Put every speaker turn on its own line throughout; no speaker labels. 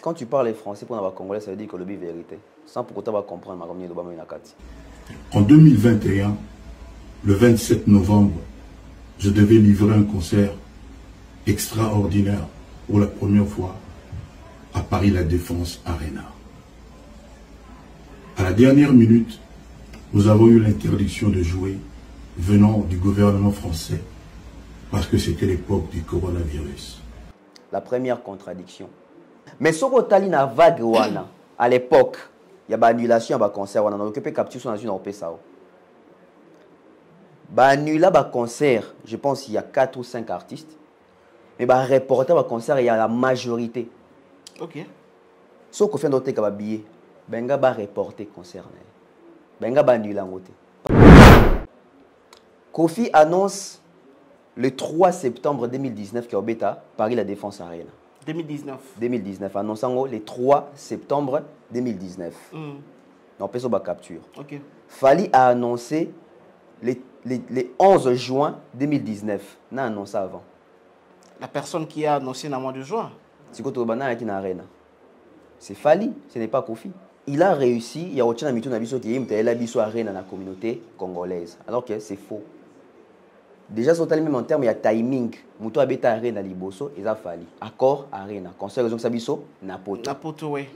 Quand tu parles français pour les Congolais, ça veut dire que le but est vérité. Sans pour autant comprendre ma
En 2021, le 27 novembre, je devais livrer un concert extraordinaire pour la première fois à Paris La Défense Arena. À la dernière minute, nous avons eu l'interdiction de jouer venant du gouvernement français parce que c'était l'époque du coronavirus.
La première contradiction. Mais ce qu'on a dit dans vague à l'époque, il y a une annulation de concert, on a occupé capture sur une OP ça. Annulé le concert, je pense qu'il y a 4 ou 5 artistes. Mais reporter le concert, il y a la majorité.
OK.
Ce qu'on fait d'autres que billet, benga ba reporter concert. Benga ba annuler ngote. Kofi annonce le 3 septembre 2019 qu'il y a Paris La Défense Arena. 2019, annonçant le 3 septembre 2019. On peut sur la capture.
OK.
Fali a annoncé le 11 juin 2019. On a annoncé avant.
La personne qui a annoncé dans le mois de juin.
C'est quoi Arena? C'est Fali, ce n'est pas Kofi. Il a réussi, il y a autre chose qui est Arena dans la communauté congolaise. Alors que c'est faux. Déjà, sur le même en termes, il y a timing. Mouto abeta Arena liboso, il a Fali. Accord Arena. Concert raison sabiso Napoto.
Napoto, oui.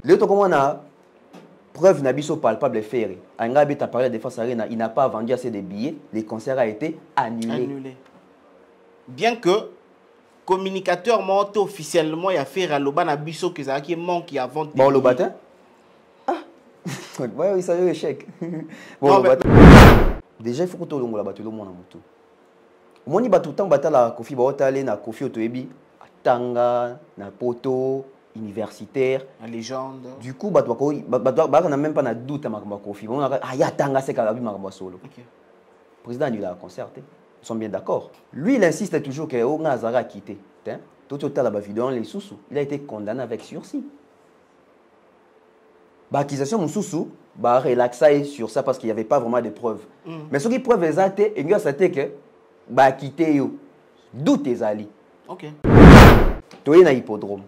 Le temps comment on a preuve nabiso palpable ferré. Anga abeta Paris La Défense Arena, il n'a pas vendu assez de billets, les concerts a été annulés.
Bien que communicateur monte officiellement il a fait à l'oban abiso que ça qui manque avant.
Bon le matin. Ah. Ouais, ça y est échec. Bon le matin. Déjà il faut que tout le monde la batte le monde en moto. Moni batu temps batala Kofi ba otale na Kofi otoyebi tanga na poto universitaire
la légende.
Du coup batu ba na même pas na doute makamba Kofi. On a ya tanga c'est kalabi makamba solo. OK. Président il a concerté. Ils sont bien d'accord. Lui, il insiste toujours que Nazara a quitté. Tout la vidéo, les sous-sous. Il a été condamné avec sursis. L'accusation de sous-sous, relaxé sur ça parce qu'il n'y avait pas vraiment de preuves. Mais ce qui preuve exacte, il y a que a quitté d'où tes alliés.
OK.
Tu es dans l'hippodrome.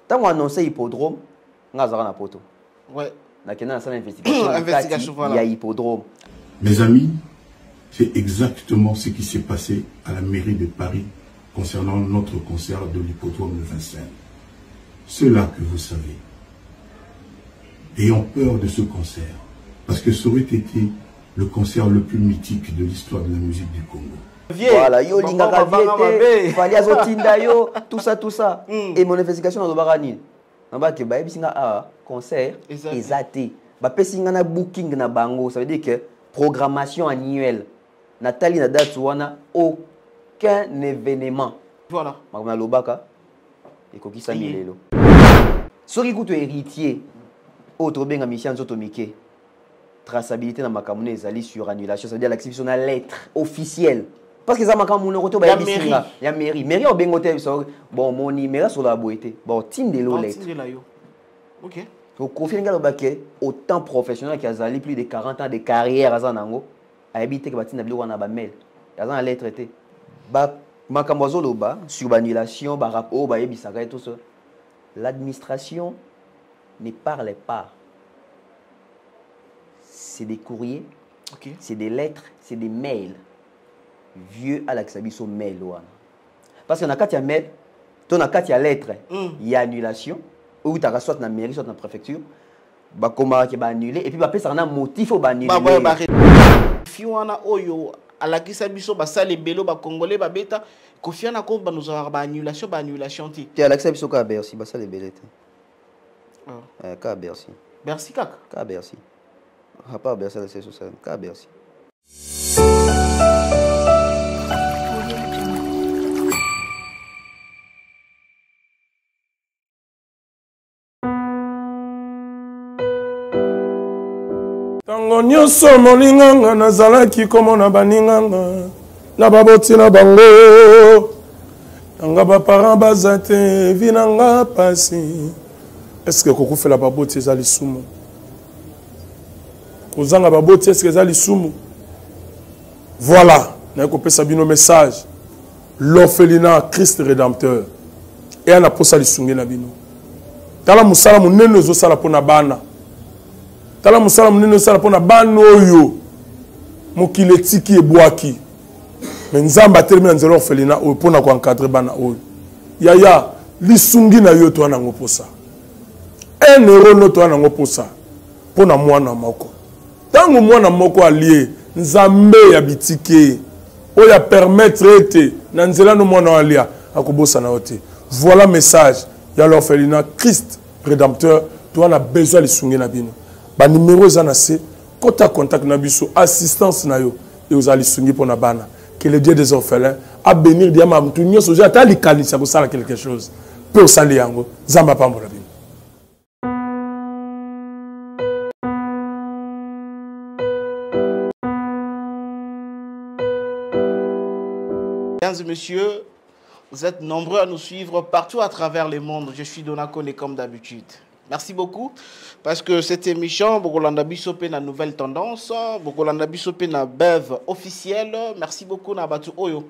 Quand on a annoncé l'hippodrome, Nazara na poto.
Ouais.
Dans l'investigation, il y a hippodrome.
Mes amis, c'est exactement ce qui s'est passé à la mairie de Paris concernant notre concert de l'hippodrome de Vincennes. Cela que vous savez. Ayons peur de ce concert, parce que ça aurait été le concert le plus mythique de l'histoire de la musique du Congo.
Voilà, yo lingaka viete, Falia Zotinda yo, tout ça. Et mon investigation dans le barani. Namba ke ba bisinga concert exacté. Ba pesinga na booking na bango, ça veut dire que programmation annuelle. Nathalie n'a date aucun événement.
Voilà.
Makuna lobaka et koki samilelo. Soki kuto héritier autre benga mission zotomike. Traçabilité na makamune ezali sur annulation, ça veut dire l'activation na lettre officielle. Parce que ça makamune roto ba bisinga, ya mairie. Mairie o bengote bon mon numéro sur la boité. Bon tindelo lettre.
OK.
Au confie nga lobake autant professionnel qui a zali plus de 40 ans de carrière à Zanango. A habité que batina bilo wana ba mail yaza na lettre té ba makambo zoloba sur l'annulation ba rapport ba yebisaka et tout ça. L'administration ne parle pas. C'est des courriers,
OK.
C'est des lettres, c'est des mails. Vieux à l'axabiso mail wana. Parce que na kati ya mail, to na kati ya lettre, il y a annulation ou tu as soit na mairie soit na préfecture. Ba koma ki ba annuler et puis ba pesa na motif au ba annuler.
Fiwana oyo alakisa biso basale belo ba congolais ba beta kofiana ko ba nous avoir ba annulation ti.
Tu alakisa biso ka Bercy basale belete. Ka Bercy.
Bercy kaka.
Ka Bercy. Pas Bercy c'est ça. Ka Bercy.
Tango nyonso molinganga nazalaki komona baninganga na baboti na bango nanga baparent baza te vi nanga pasi. Est-ce que kokufela baboti eza lisumu? Kozanga baboti est-ce que eza lisumu? Voilà, na kopesa bino message. L'orphelinat Christ Rédempteur et ana posa lisungi na bino tala musala munene ozosala mpona bana tala musala munene ozosala mpona bana oyo mokili etiki ebwaki me nzambe atelemi na nzela orphelina oyo mpona koencadre bana oyo yaya lisungi na yo toa nango posa 1 euro no toa nango posa mpona mwana moko ntango mwana moko alie nzambe ya bitike oyo apermettre ete na nzela no mwana alia akobosana yo te voilà message ya l'orphelinat Christ rédempteur toa na besoin lisungi na bino banimero eza na se kota contact na biso assistance na yo et ozala lisungi mpona bana que le Dieu des orphelins a bénir diama mutu nyonso ozo ata likanisa kosala quelque chose mpe osali yango nzambe apambola bino.
Mesdames et messieurs, vous êtes nombreux à nous suivre partout à travers le monde. Je suis Donakone comme d'habitude. Merci beaucoup parce que cette émission, Bokolanda Bissopé na nouvelle tendance, Bokolanda Bissopé na bev officielle. Merci beaucoup na batu oyo.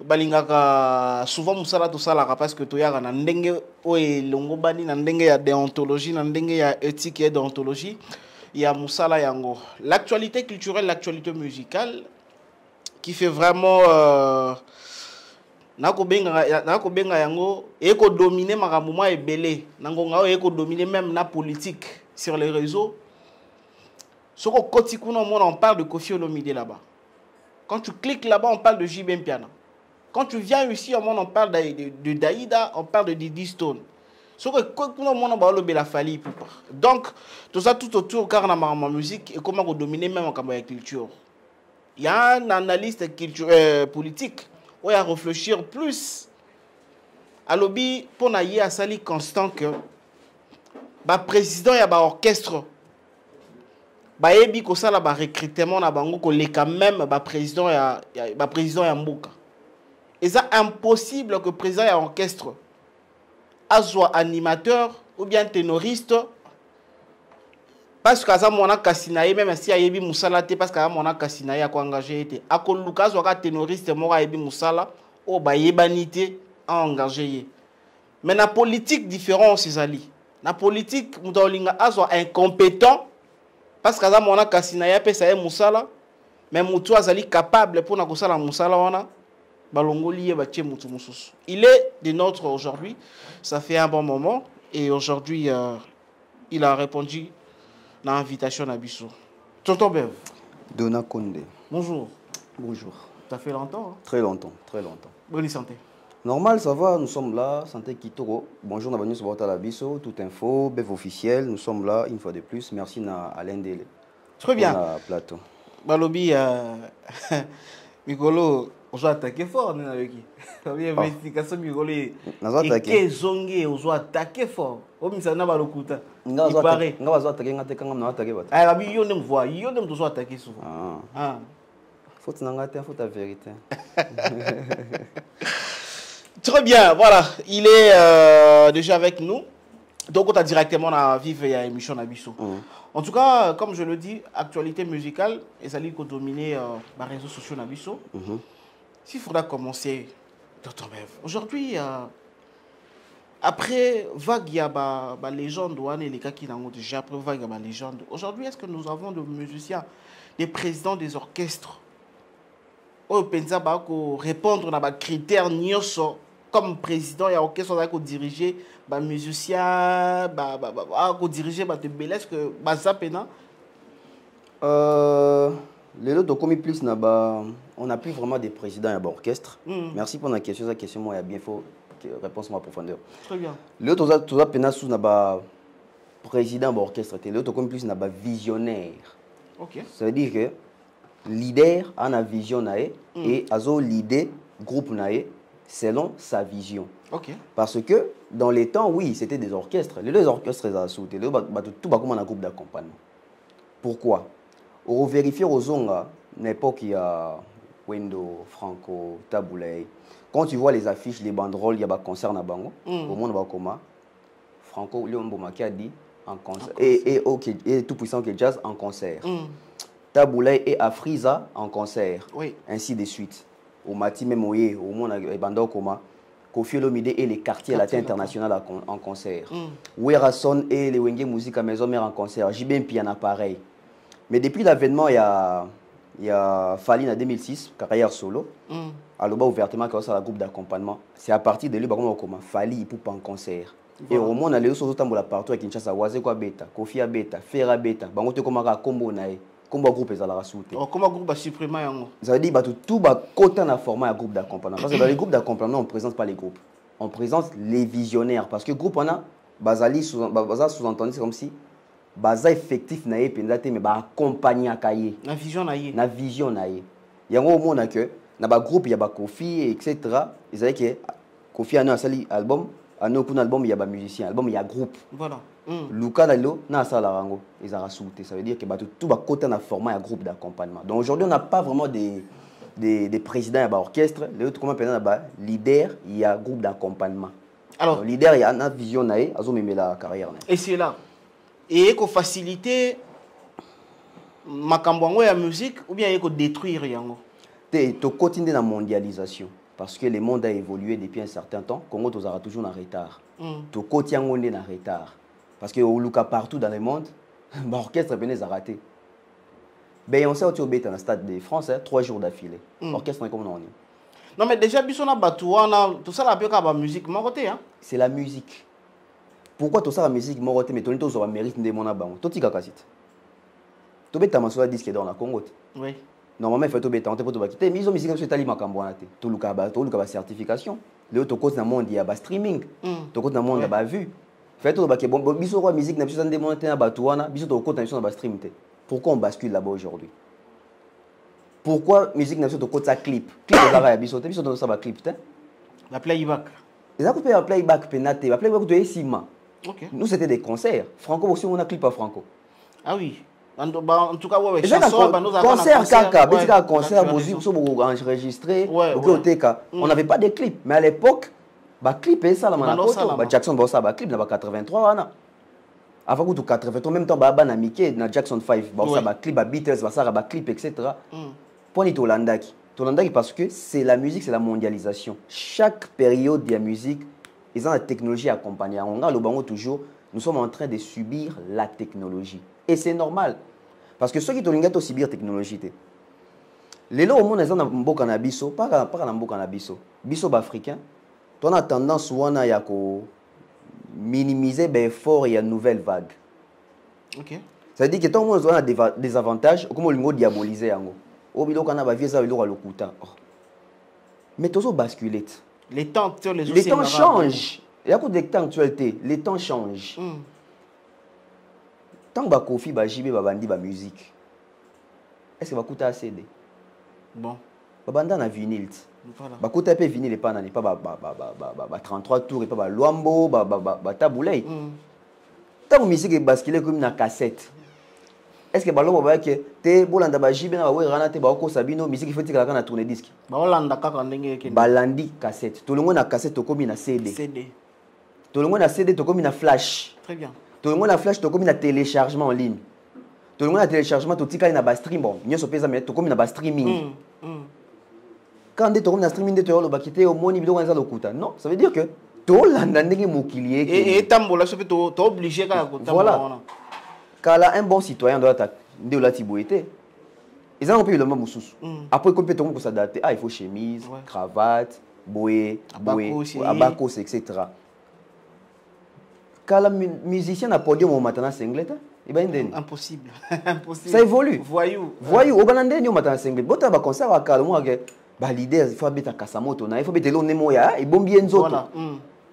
Balingaka souvent musala to sala parce que toyaka na ndenge oye longobani na ndenge ya déontologie na ndenge ya éthique et déontologie ya musala yango. L'actualité culturelle, l'actualité musicale qui fait vraiment nakobenga yango eko dominer makamuma ebele nangonga eko dominer même la politique sur les réseaux. Soko koti kuna on parle de Koffi Olomide là-bas. Quand tu cliques là-bas on parle de JB Mpiana. Quand tu viens ici on parle de Daïda, on parle de Didi Stone. Soko kuna on parle de la Fali Poupa. Donc tout ça tout autour car na ma musique et comment dominer même la culture. Il y a un analyste politique où il y a réfléchir plus à lobby pour naïe à sali constant que ba président ya ba orchestre ba ebi ko sala ba recrutement na bango ko le quand même ba président ya mboka. Et ça impossible que président ya orchestre soit animateur ou bien ténoriste parce que ça mona kasinaye même si ayebi musala te parce que ça mona kasinaye a ko engagé été akoluka zo ka ténoriste mora ayebi musala o ba yebanité a engagé. Mais na politique différence ezali. Na politique mutolinga azo incompétent parce que ça mona kasinaye pe ça musala mais mutu azali capable pour na kosala musala wana balongoli ba tie mutu mususu. Il est de notre aujourd'hui, ça fait un bon moment et aujourd'hui il a répondu l'invitation à Bissot. Tonton Bev.
Dona Konde.
Bonjour.
Bonjour.
Ça fait longtemps hein?
Très longtemps, très longtemps.
Bonne santé.
Normal, ça va, nous sommes là, santé Kitoro. Bonjour, on a venu sur la Bissot, toute info, Bev officiel, nous sommes là une fois de plus. Merci à Alain Dele.
Très bien.
Plateau.
Balobi, Mikolo, on doit attaquer fort, on avec qui? Investigation Mikolo, et Zongue, on doit attaquer fort. On me dit, Balokuta. Il paraît.
On va attaquer, on va attaquer.
Ah, la vie, on aime voir, on aime toujours attaquer souvent. Ah.
Faut ta vérité.
Très bien, voilà. Il est déjà avec nous. Donc, on a directement à vivre l'émission Nabisso. En tout cas, comme je le dis, actualité musicale, et ça dit qu'on domine les réseaux sociaux Nabisso. S'il faudra commencer, Dr. Bev, aujourd'hui, après vague, il y a la légende, les cas qui n'ont déjà après vague, il y a la légende. Aujourd'hui, est-ce que nous avons des musiciens, des présidents des orchestres, qui répondre à des critères comme président et orchestre qui diriger les musiciens, qui diriger les belles que Bazapena?
Les autres commis plus on n'a plus vraiment des présidents et d'orchestre. Merci pour la question. La question moi il y a bien faux réponse en profondeur.
Très bien.
Les autres tout ça pena sous n'a président d'orchestre. Les autres commis plus n'a visionnaire.
OK.
Ça veut dire que leader a une vision et azo l'idée groupe nae selon sa vision.
OK.
Parce que dans les temps oui, c'était des orchestres. Les deux orchestres les assoutés, tout comme un groupe d'accompagnement. Pourquoi? On vérifie aux zonga n'importe qui a Wendo, Franco, Taboulay. Quand tu vois les affiches, les banderoles, il y a des concerts na bango. Au monde va comment Franco Léon Bomaki a dit en concert et tout puissant que jazz en concert. Taboulay et Afriza en concert.
Oui.
Ainsi de suite. Au Mati même au monde et bando comment Kofi Olomide et les quartiers latins internationaux en concert. Werason et les Wenge Musique à Maison Mère en concert. JB Piana pareil. Mais depuis l'avènement, il y a Fali en 2006, carrière solo. Alors, ouvertement, quand ça la groupe d'accompagnement. C'est à partir de lui, comment Fali il poupe en concert. Et au monde, on a les autres partout à Kinshasa, Wazekwa Beta, Kofi Beta, Fera Beta, Bangote Komara, Kombo Nae, Kombo groupe et Zalara Soute.
Comment groupe a supprimé yango?
Ça veut dire que tout va côté dans format groupe d'accompagnement. Parce que dans les groupes d'accompagnement, on ne présente pas les groupes. On présente les visionnaires. Parce que le groupe, on a, Bazali sous-entendu, c'est comme si, Baza effectif nae pendate mais ba accompagner akaye.
Na vision nae.
Na vision nae. Yango au monde que na ba groupe ya ba Kofi etc. Ils avaient que Kofi a un sali album, a un album il y a ba musicien, album il y a groupe.
Voilà.
Luka Nalo na sala rango, ils a rasouté. Ça veut dire que ba tout ba côté na format un groupe d'accompagnement. Donc aujourd'hui on n'a pas vraiment des présidents à orchestre, les autres comment pendant ba leader, il y a groupe d'accompagnement. Alors donc, leader il y a une vision nae, azo même la carrière.
Et c'est là. Et qu'on faciliter makambo ya musique ou bien qu'on détruire yango.
To continuer la mondialisation parce que le monde a évolué depuis un certain temps. Congo aura toujours en retard. To continuer en retard parce que au luka partout dans le monde, l'orchestre venait à rater. Ben on sait au bête dans le stade de France 3 jours d'affilée. Orchestre comme on est.
Non mais déjà bisona batouana tout ça la peka ba musique mon côté hein.
C'est la musique. Pourquoi tout ça la musique morote mais tout ça mérite de mon abango tout tika kasite to beta masola disque dans la Congo
oui
normalement il faut to beta on te poto bakite mais ils ont musique comme tali makambo na te to luka ba certification le to côté na monde il y a ba streaming to côté na monde ba vue fait to ba ke bon biso quoi musique na biso de monde na batouana biso to côté na biso na ba stream te pourquoi on bascule là-bas aujourd'hui pourquoi musique na biso to côté ça clip là ya biso te biso to ça ba clip te
la playback
ils a coupé la playback penate la playback to esima.
Okay.
Nous, c'était des concerts. Franco, aussi, on a clip à Franco.
Ah oui. En tout cas, ouais,
concert, caca. Petit concert, vous enregistré. On n'avait pas de clips. Mais à l'époque, bah, clip, et ça, la Jackson, bah, clip, dans 83, avant que 83, même temps, bah, Mickey, dans Jackson 5, bah, clip, bah, Beatles, bah, clip, etc. Point de Tolandaki. Tolandaki, parce que c'est la musique, c'est la mondialisation. Chaque période de la musique, ils ont la technologie accompagnée. On a le bango toujours, nous sommes en train de subir la technologie. Et c'est normal. Parce que ceux qui ont subir la technologie, les lots au monde, ils ont un beau cannabis, pas un beau cannabis. Biso africain, on a tendance à minimiser l'effort et la nouvelle vague.
Ok.
Ça veut dire que tout le monde a des avantages, comme le mot diaboliser. Mais tout ça bascule.
Les temps
changent. Il y a des temps actualité. Les temps changent. Tant que Kofi Bajibe Babandi ba musique. Est-ce que va coûter assez de?
Bon.
Babanda na vinyle. Voilà. Ba coûter peu vinyle pas na pas 33 tours et pas Luambo taboulay. Tant que musique est basculé comme na cassette. Est-ce que balo ba que te bolanda Bajibe na ba rana te ba ko sabino musique faut tika na tourner disque.
Ba olanda kaka ndenge ke.
Balandi cassette. Tout le monde na cassette comme na CD.
CD.
Tout le monde na CD to comme na flash.
Très bien.
Tout le monde na flash to comme na téléchargement en ligne. Tout le monde na téléchargement to tika na ba stream bon. Nyoso pesa mais to comme na ba streaming. Quand tu as un streaming de te lo bakite au moni biloko na lokuta. Non, ça veut dire que to landa ndenge mokilié
et tambola so to obligé ka ko tambola.
Kala un bon citoyen doit être de la tiboité. Ils ont payé le même sous. Après qu'on peut pour s'adapter, il faut chemise, cravate, bouée, abacos, etc. Kala musicien a podium au matin singlet,
impossible.
Ça évolue.
Voyou.
Au banandé au matin singlet. Bota ba concert à Kala moi que ba leader il faut mettre Kasamoto na il faut mettre l'on moya et bombi enzoto.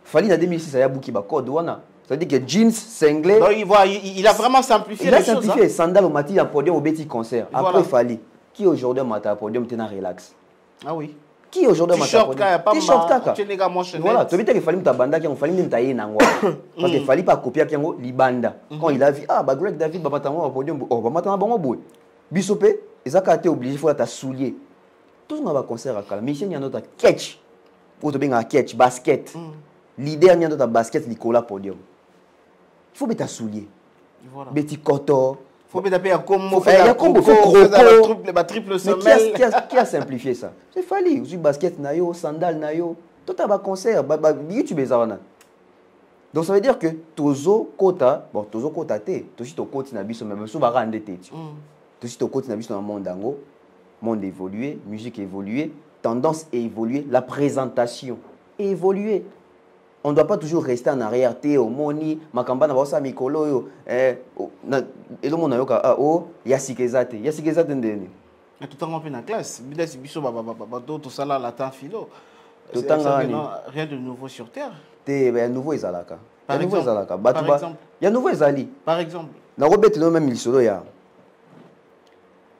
Fali na 2006 ya buki ba code wana. C'est-à-dire que jeans, singlet.
Donc il a vraiment simplifié les choses.
Il a simplifié. Sandal au matin, il a podium au petit concert. Après, Fali. Qui aujourd'hui matin à podium, tu es relax.
Ah oui.
Qui aujourd'hui matin à podium?
T-shirt, kaka.
Voilà. Tu veux dire qu'il fallait que tu banda qui ont fallu même tailler nango. Parce qu'il fallait pas copier qui ont libanda. Quand il a vu Greg David babatango au podium, babatango bango boy. Bisopé, ils ont été obligés faut ta soulier. Tout ce qu'on va concert à Kala. Mais ici il y a notre catch. Pour te bien un catch basket. Leader il y a notre basket Nicolas podium. Il faut mettre un soulier.
Voilà.
Petit coton.
Il faut mettre un combo.
Il y a combo. Il faut
triple semelle.
Qui a simplifié ça? C'est Fali. Aussi basket nayo, sandal nayo. Tout à concert, YouTube et ça. Donc ça veut dire que Tozo Kota, bon Tozo Kota te, Toshi to Koti na biso même souvent rendre tête. Toshi to Koti na biso dans le monde dango, monde évolué, musique évoluée, tendance évoluée, la présentation évoluée. On ne doit pas toujours rester en arrière. Au moni, makamba na bossa mikolo yo, elo mona yoka oh yasikezate, yasikezate ndeni.
Tout en la classe, bidas biso tout ça là la temps philo. Rien de nouveau sur terre.
Te nouveau ezalaka.
Par exemple,
il y a nouveau ezali.
Par exemple.
Na robet no même lisolo ya.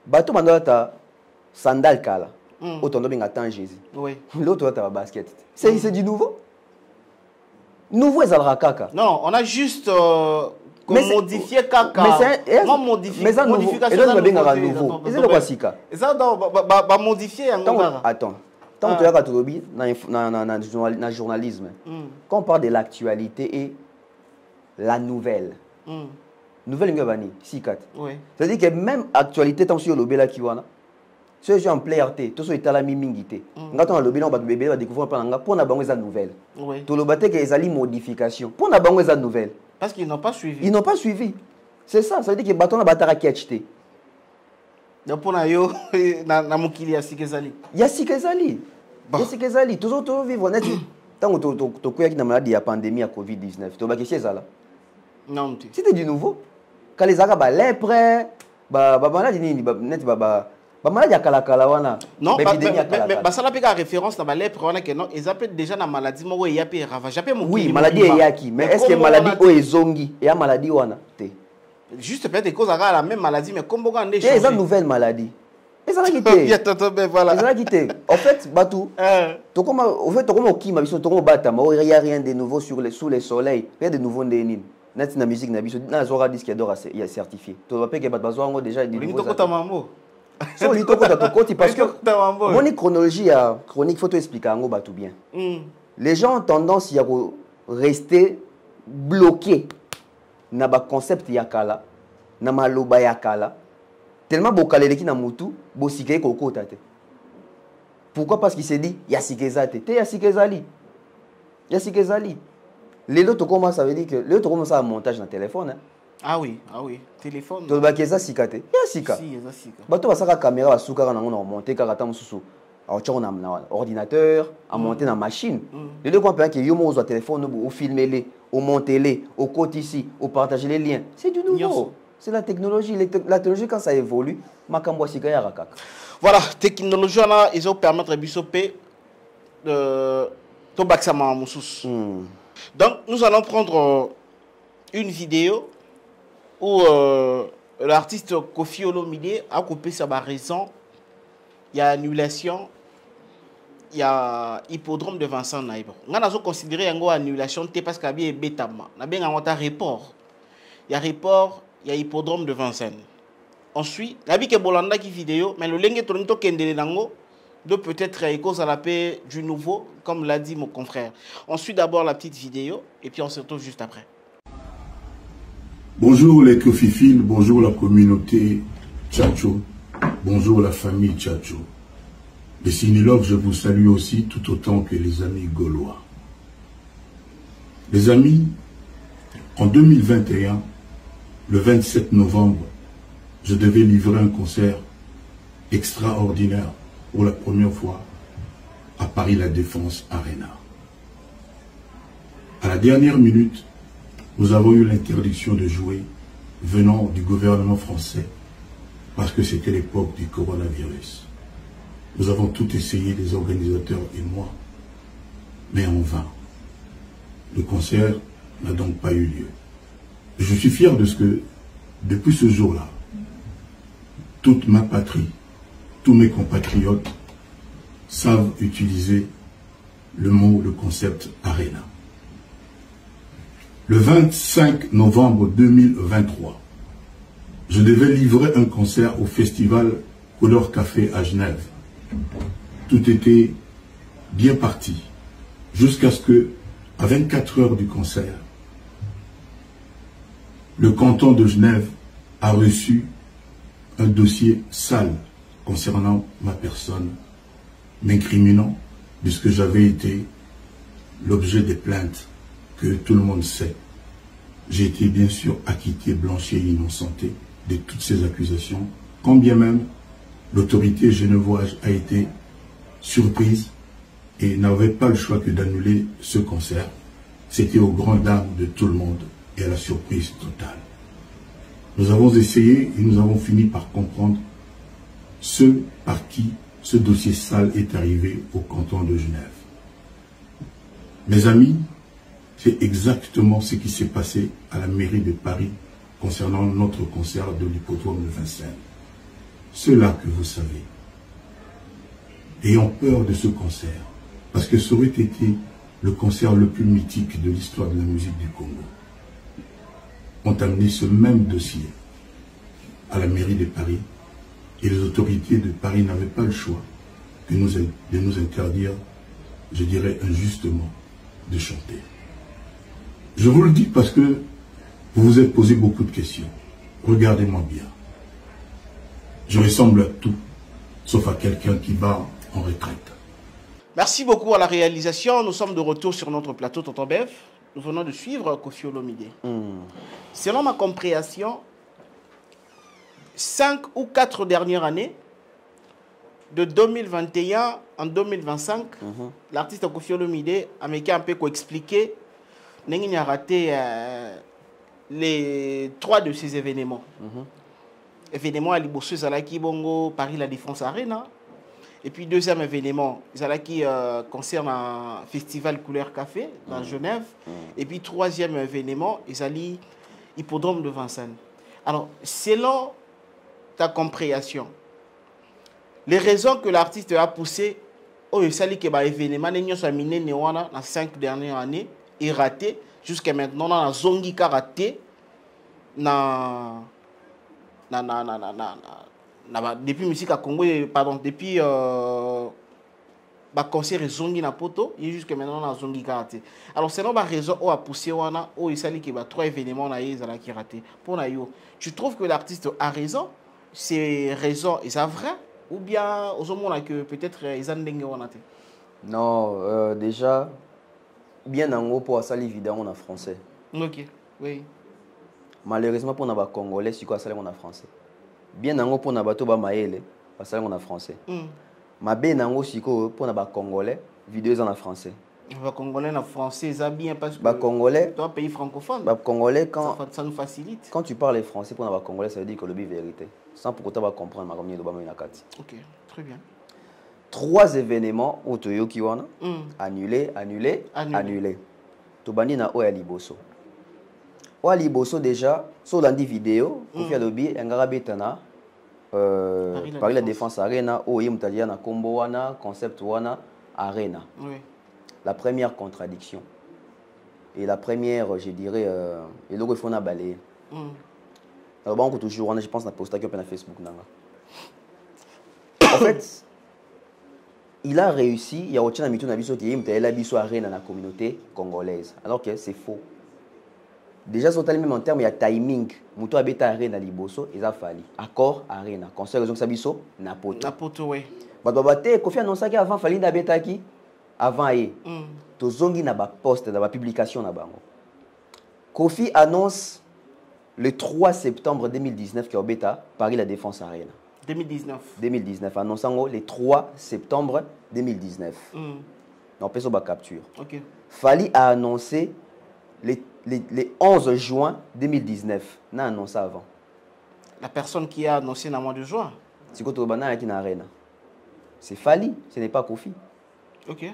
Bato mandata sandal kala. Autant benga temps Jésus.
Oui.
L'autre ta basket. C'est du nouveau. Nouveau ezalaka kaka.
Non, on a juste modifié kaka.
Mais modification nouveau. Et c'est le quoi sika.
Et ça ba modifier en
attends. Tant que tu as trouvé dans le journalisme, quand on parle de l'actualité et la nouvelle, nouvelle c'est-à-dire que même actualité, tant sur le bébé qui wana, si je en player tout ça est à la mimingité. Quand on a le bébé, on va découvrir pour na bango eza nouvelle. Tout le bâté que ezali modification. Pour na bango eza nouvelle.
Parce qu'ils n'ont pas suivi.
Ils n'ont pas suivi. C'est ça, ça veut dire que bâton na batara qui acheté.
Donc pour na yo na mukili ya sikezali.
Ya sikezali. Ya sikezali toujours vivre net. Tant que to koya ki na maladie ya pandémie à Covid-19. To ba que c'est là.
Non,
c'était du nouveau. Quand les arabes lèpre ba maladie ni net ba maladie ya kala wana.
Non, mais ça n'a pas référence na ba lèpre wana que non, ils appellent déjà na maladie mo ya pe ravage.
Oui, maladie yaki, mais est-ce que maladie o ezongi et ya maladie wana te?
Juste peut-être des causes à la même maladie, mais comme on
est une nouvelle maladie. Et ça l'a quitté.
Voilà.
Ça l'a quitté. En fait, Batou, il n'y a rien de nouveau sous les soleils. Rien de nouveau dans la musique, dans la zora disque il y a certifié. Tu vas pas que déjà des nouveaux. Parce que mon chronologie, chronique, faut expliquer en Batou bien. Les gens ont tendance à rester bloqués. Na ba concept yakala na maloba yakala tellement bokaleleki na mutu bosikaye kokota te. Pourquoi? Parce qu'il s'est dit yasikezate te yasikezali lelo to commence, ça veut dire que lelo to commence à montage na téléphone hein?
Ah oui téléphone
to ba keza sikate yasika
si yasika
bato basaka caméra basuka na ngona monter kaka ta mususu a na ordinateur à monter na machine lelo ko pe que yo mo zo téléphone au filmer les au monter les, au côté ici, au partager les liens. C'est du nouveau. C'est la technologie. La technologie, quand ça évolue,
voilà, technologie, ils ont permis de bisoper de Tobaksama Moussous. Donc, nous allons prendre une vidéo où l'artiste Kofi Olomide a coupé sa raison. Il y a annulation. Il y a hippodrome de Vincent Naïbo. On a considéré une annulation parce qu'il y a bétama. On a un report. Il y a report, il y a hippodrome de Vincennes. Ensuite, il y a Bolanda qui vidéo, mais le lingue toronto kendele nango de peut-être cause à la paix du nouveau, comme l'a dit mon confrère. Ensuite, d'abord la petite vidéo, et puis on se retrouve juste après.
Bonjour les Kofifines, bonjour la communauté Tchatcho, bonjour la famille Tchatcho. Les cinélogues, je vous salue aussi tout autant que les amis gaulois. Les amis, en 2021, le 27 novembre, je devais livrer un concert extraordinaire pour la première fois à Paris La Défense Arena. À la dernière minute, nous avons eu l'interdiction de jouer venant du gouvernement français parce que c'était l'époque du coronavirus. Nous avons tout essayé, les organisateurs et moi, mais en vain. Le concert n'a donc pas eu lieu. Je suis fier de ce que, depuis ce jour-là, toute ma patrie, tous mes compatriotes savent utiliser le mot, le concept Arena. Le 25 novembre 2023, je devais livrer un concert au festival Couleur Café à Genève. Tout était bien parti, jusqu'à ce que, à 24 heures du concert, le canton de Genève a reçu un dossier sale concernant ma personne, m'incriminant de ce que j'avais été l'objet des plaintes que tout le monde sait. J'ai été bien sûr acquitté, blanchi et innocenté de toutes ces accusations, quand bien même l'autorité genevoise a été surprise et n'avait pas le choix que d'annuler ce concert. C'était aux grandes dames de tout le monde et à la surprise totale. Nous avons essayé et nous avons fini par comprendre ce par qui ce dossier sale est arrivé au canton de Genève. Mes amis, c'est exactement ce qui s'est passé à la mairie de Paris concernant notre concert de l'hippodrome de Vincennes. Cela que vous savez. Ayant peur de ce concert, parce que ça aurait été le concert le plus mythique de l'histoire de la musique du Congo, ont amené ce même dossier à la mairie de Paris et les autorités de Paris n'avaient pas le choix de nous interdire, je dirais injustement, de chanter. Je vous le dis parce que vous vous êtes posé beaucoup de questions. Regardez-moi bien. Je ressemble à tout, sauf à quelqu'un qui va en retraite.
Merci beaucoup à la réalisation. Nous sommes de retour sur notre plateau Tonton Bev. Nous venons de suivre Koffi Olomide. Selon ma compréhension, 5 ou 4 dernières années, de 2021 en 2025, l'artiste Koffi Olomide a un peu expliqué qu'il a raté les 3 de ces événements. Événement à Liboso, Zalaki Bongo, Paris La Défense Arena. Et puis deuxième événement, Zalaki concerne un festival Couleur Café dans Genève. Et puis troisième événement, Zali Hippodrome de Vincennes. Alors, selon ta compréhension, les raisons que l'artiste a poussées, oh, Zali que l'événement dans les 5 dernières années est raté. Jusqu'à maintenant, on a Zongi qui a raté. Depuis musique à Congo, pardon, depuis concert Zongi na poto, il jusqu'à maintenant on a Zongi raté. Alors c'est non raison où a poussé wana où il s'allie qu'il y a 3 événements na yezala qui raté. Pour na yo, tu trouves que l'artiste a raison? Ces raisons, ils sont vraies ou bien aux hommes que peut-être ils ont dengue wana te?
Non, déjà bien en haut pour ça évidemment en français.
OK, oui.
Malheureusement pour les Congolais, c'est quoi ça en français. Bien en haut pour les bateaux maële, parce que en français. Mais bien en haut pour les Congolais, vidéos en français.
Les Congolais en français, ça bien parce que
les Congolais,
toi pays francophone.
Les Congolais quand
ça nous facilite.
Quand tu parles français pour les Congolais, ça veut dire que le vérité. Sans pour autant comprendre ma commune de Bama Nakati.
OK, très bien.
3 événements au Toyoki wana annulé. Tobandi na oya liboso. Oya liboso déjà sur l'andi vidéo, Koffi Olomide ngara betana Paris La Défense Arena oye mutalia na kombo wana concept wana arena.
Oui.
La première contradiction et la première je dirais et logo faut na balayer. Alors bon toujours on je pense na posta qui na Facebook nanga. En fait il a réussi, il y a autre chose qui arena dans la communauté congolaise. Alors que c'est faux. Déjà, sur le même terme, il y a timing. Mouto habite arena liboso, il a fallu. Accord arena. Conseil raison que ça biso na poto.
Na poto oui.
Babate Koffi annonce que avant fallu d'habiter qui avant y. To zongi na ba poste na ba publication na bango. Koffi annonce le 3 septembre 2019 que obeta Paris La Défense Arena. 2019, annonçant le 3 septembre 2019. On peut sur capture.
OK.
Fali a annoncé le 11 juin 2019. N'a annoncé avant.
La personne qui a annoncé dans le mois de juin.
C'est quoi qui na arena. C'est Fali, ce n'est pas Koffi.
OK.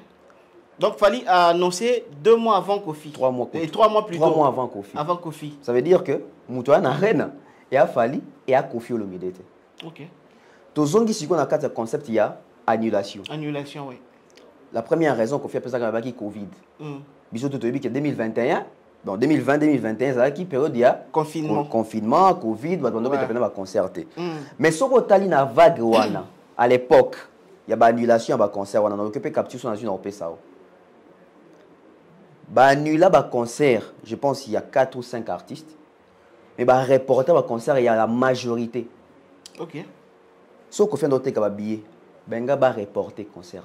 Donc Fali a annoncé 2 mois avant Koffi.
3 mois.
Et 3 mois plus tôt.
3 mois avant Koffi.
Avant Koffi.
Ça veut dire que Moutoua na arena et a Fali et a Koffi Olomide.
OK.
Tozongi si on a 4 concepts, il y a annulation.
Annulation, oui.
La première raison qu'on fait ça quand il y a Covid. Bisous tout que 2021, donc 2020-2021, c'est qui période il y a confinement, Covid, on va concerter. Mais ce qu'on a na vague wana à l'époque, il y a annulation à concert, on a occupé capture sur une OP ça. Annula ba concert, je pense qu'il y a 4 ou 5 artistes. Mais ba reporter ba concert, il y a la majorité.
OK.
Ce qu'on fait d'autres que billet, benga ba reporter concert.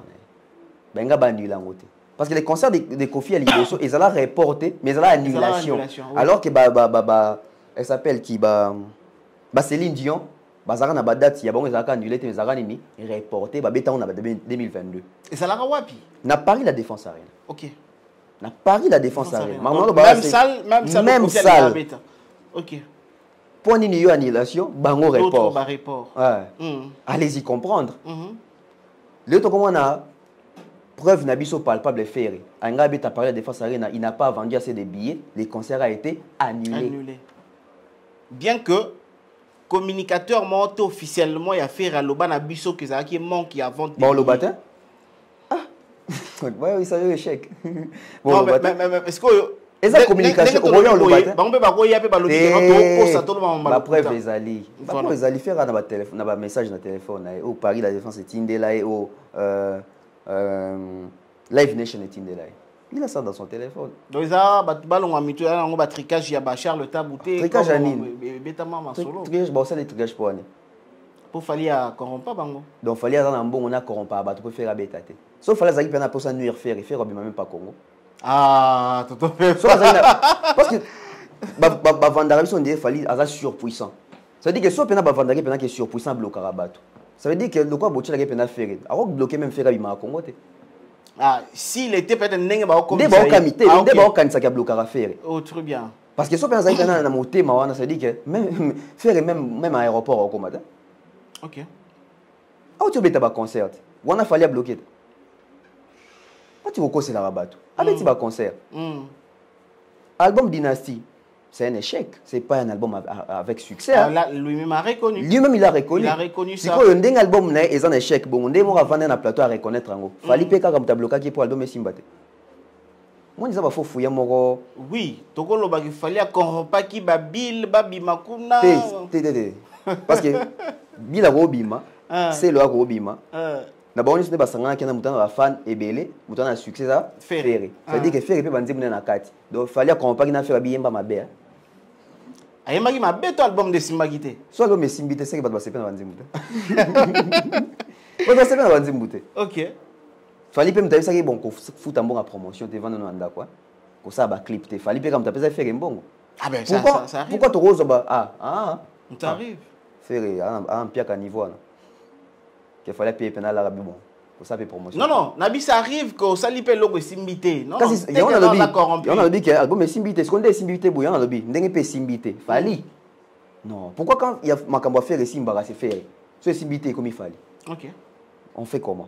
Benga ba annula ngote. Parce que les concerts de Kofi à Liboso, ils allaient reporter, mais ils allaient annulation.
Oui.
Alors que elle s'appelle qui Céline Dion, bazara na date ya bon ils allaient annuler mais bazara ni reporter beta on a 2022.
Et ça la wapi?
Na Paris la Défense Arena.
OK.
Na Paris la Défense Arena.
Même salle. OK.
Pour une annulation, bango report.
Ouais.
Allez-y comprendre. Le temps comment on a preuve n'abisso palpable ferré. Angabe ta parlé de Défense Arena, il n'a pas vendu assez de billets, les concerts a été annulés.
Bien que communicateur monte officiellement il a fait à Loba Nabiso que ça qui manque il a vendu.
Bon le matin. Ah. Ouais, il savait échec.
Bon mais est-ce que
et ça communication au moyen le matin.
Ba on peut pas quoi y a pas le pour ça tout le monde.
La preuve les alliés. Ba preuve les alliés faire na téléphone, na message na téléphone au Paris la Défense est Tindela et au Live Nation est Tindela. Il a ça dans son téléphone.
Donc ça balon amito là on va tricage ya ba Charles Tabouté.
Tricage Janine.
Beta mama solo.
Tricage ba ça les tricages pour année.
Pour fallait à corrompre bango.
Donc fallait dans un bon on a corrompre ba tu peux faire beta té. Sauf fallait ça qui pena pour ça nuire faire même pas Congo.
Ah, tout fait.
Parce que ba Vandarabi sont des fallait à surpuissant. Ça veut dire que soit pena ba Vandarabi pena qui est surpuissant bloquer Rabato. Ça veut dire que le quoi botir la pena faire. Alors bloquer même faire bima Congo té.
Ah, s'il était peut-être n'engue ba comme ça.
Des comité, des ba kanisa qui bloquer à faire.
Oh, très bien.
Parce que soit pena ça pena na monter mawana ça veut dire que même faire même aéroport au combat.
OK.
Ah tu beta ba concert. Wana fallait bloquer. Pas tu veux c'est la Rabato. Avec ce concert. Album Dynasty, c'est un échec. C'est pas un album avec succès.
Là, lui-même a reconnu.
Lui-même il a reconnu.
Il a reconnu ça.
Si quoi un album est un échec, bon, on est mort avant un plateau à reconnaître en gros. Fallait pas comme t'as bloqué pour album et Simbate. Moi disais pas faut fouiller mon.
Oui, toko lo bagi fallait corrompre qui babil babi makuna.
Parce que bila robima, c'est le robima. D'abord, on a sangana qui a un fan et belé, mouton a succès ça ferré. Ça veut dire que ferré peut bandir mon nakati. Donc fallait qu'on pas qu'il n'a fait bien pas ma belle.
Aïe magi ma bête album de Simbagité.
Soit l'homme Simbité c'est que va se faire bandir mouton. On va se faire bandir mouton.
OK.
Fallait peut me taper ça qui bon qu'on fout en bon à promotion te vendre non quoi. Comme ça ba clip te fallait peut comme taper ça faire un bon.
Ah ben ça arrive.
Pourquoi tu roses ba
ça arrive.
Ferré un pire qu'à niveau là. Qu'il fallait payer pénal à la bon. Pour ça, payer promotion.
Non, Nabi, ça arrive que ça lui paye l'eau Simbité. Non,
il y a un lobby qui a l'album Simbité. Ce qu'on dit Simbité, il y a un lobby. Il y a Simbité. Fallait. Non. Pourquoi quand il y a ma cambo à faire et Simba, c'est faire. C'est Simbité comme il fallait.
OK.
On fait comment?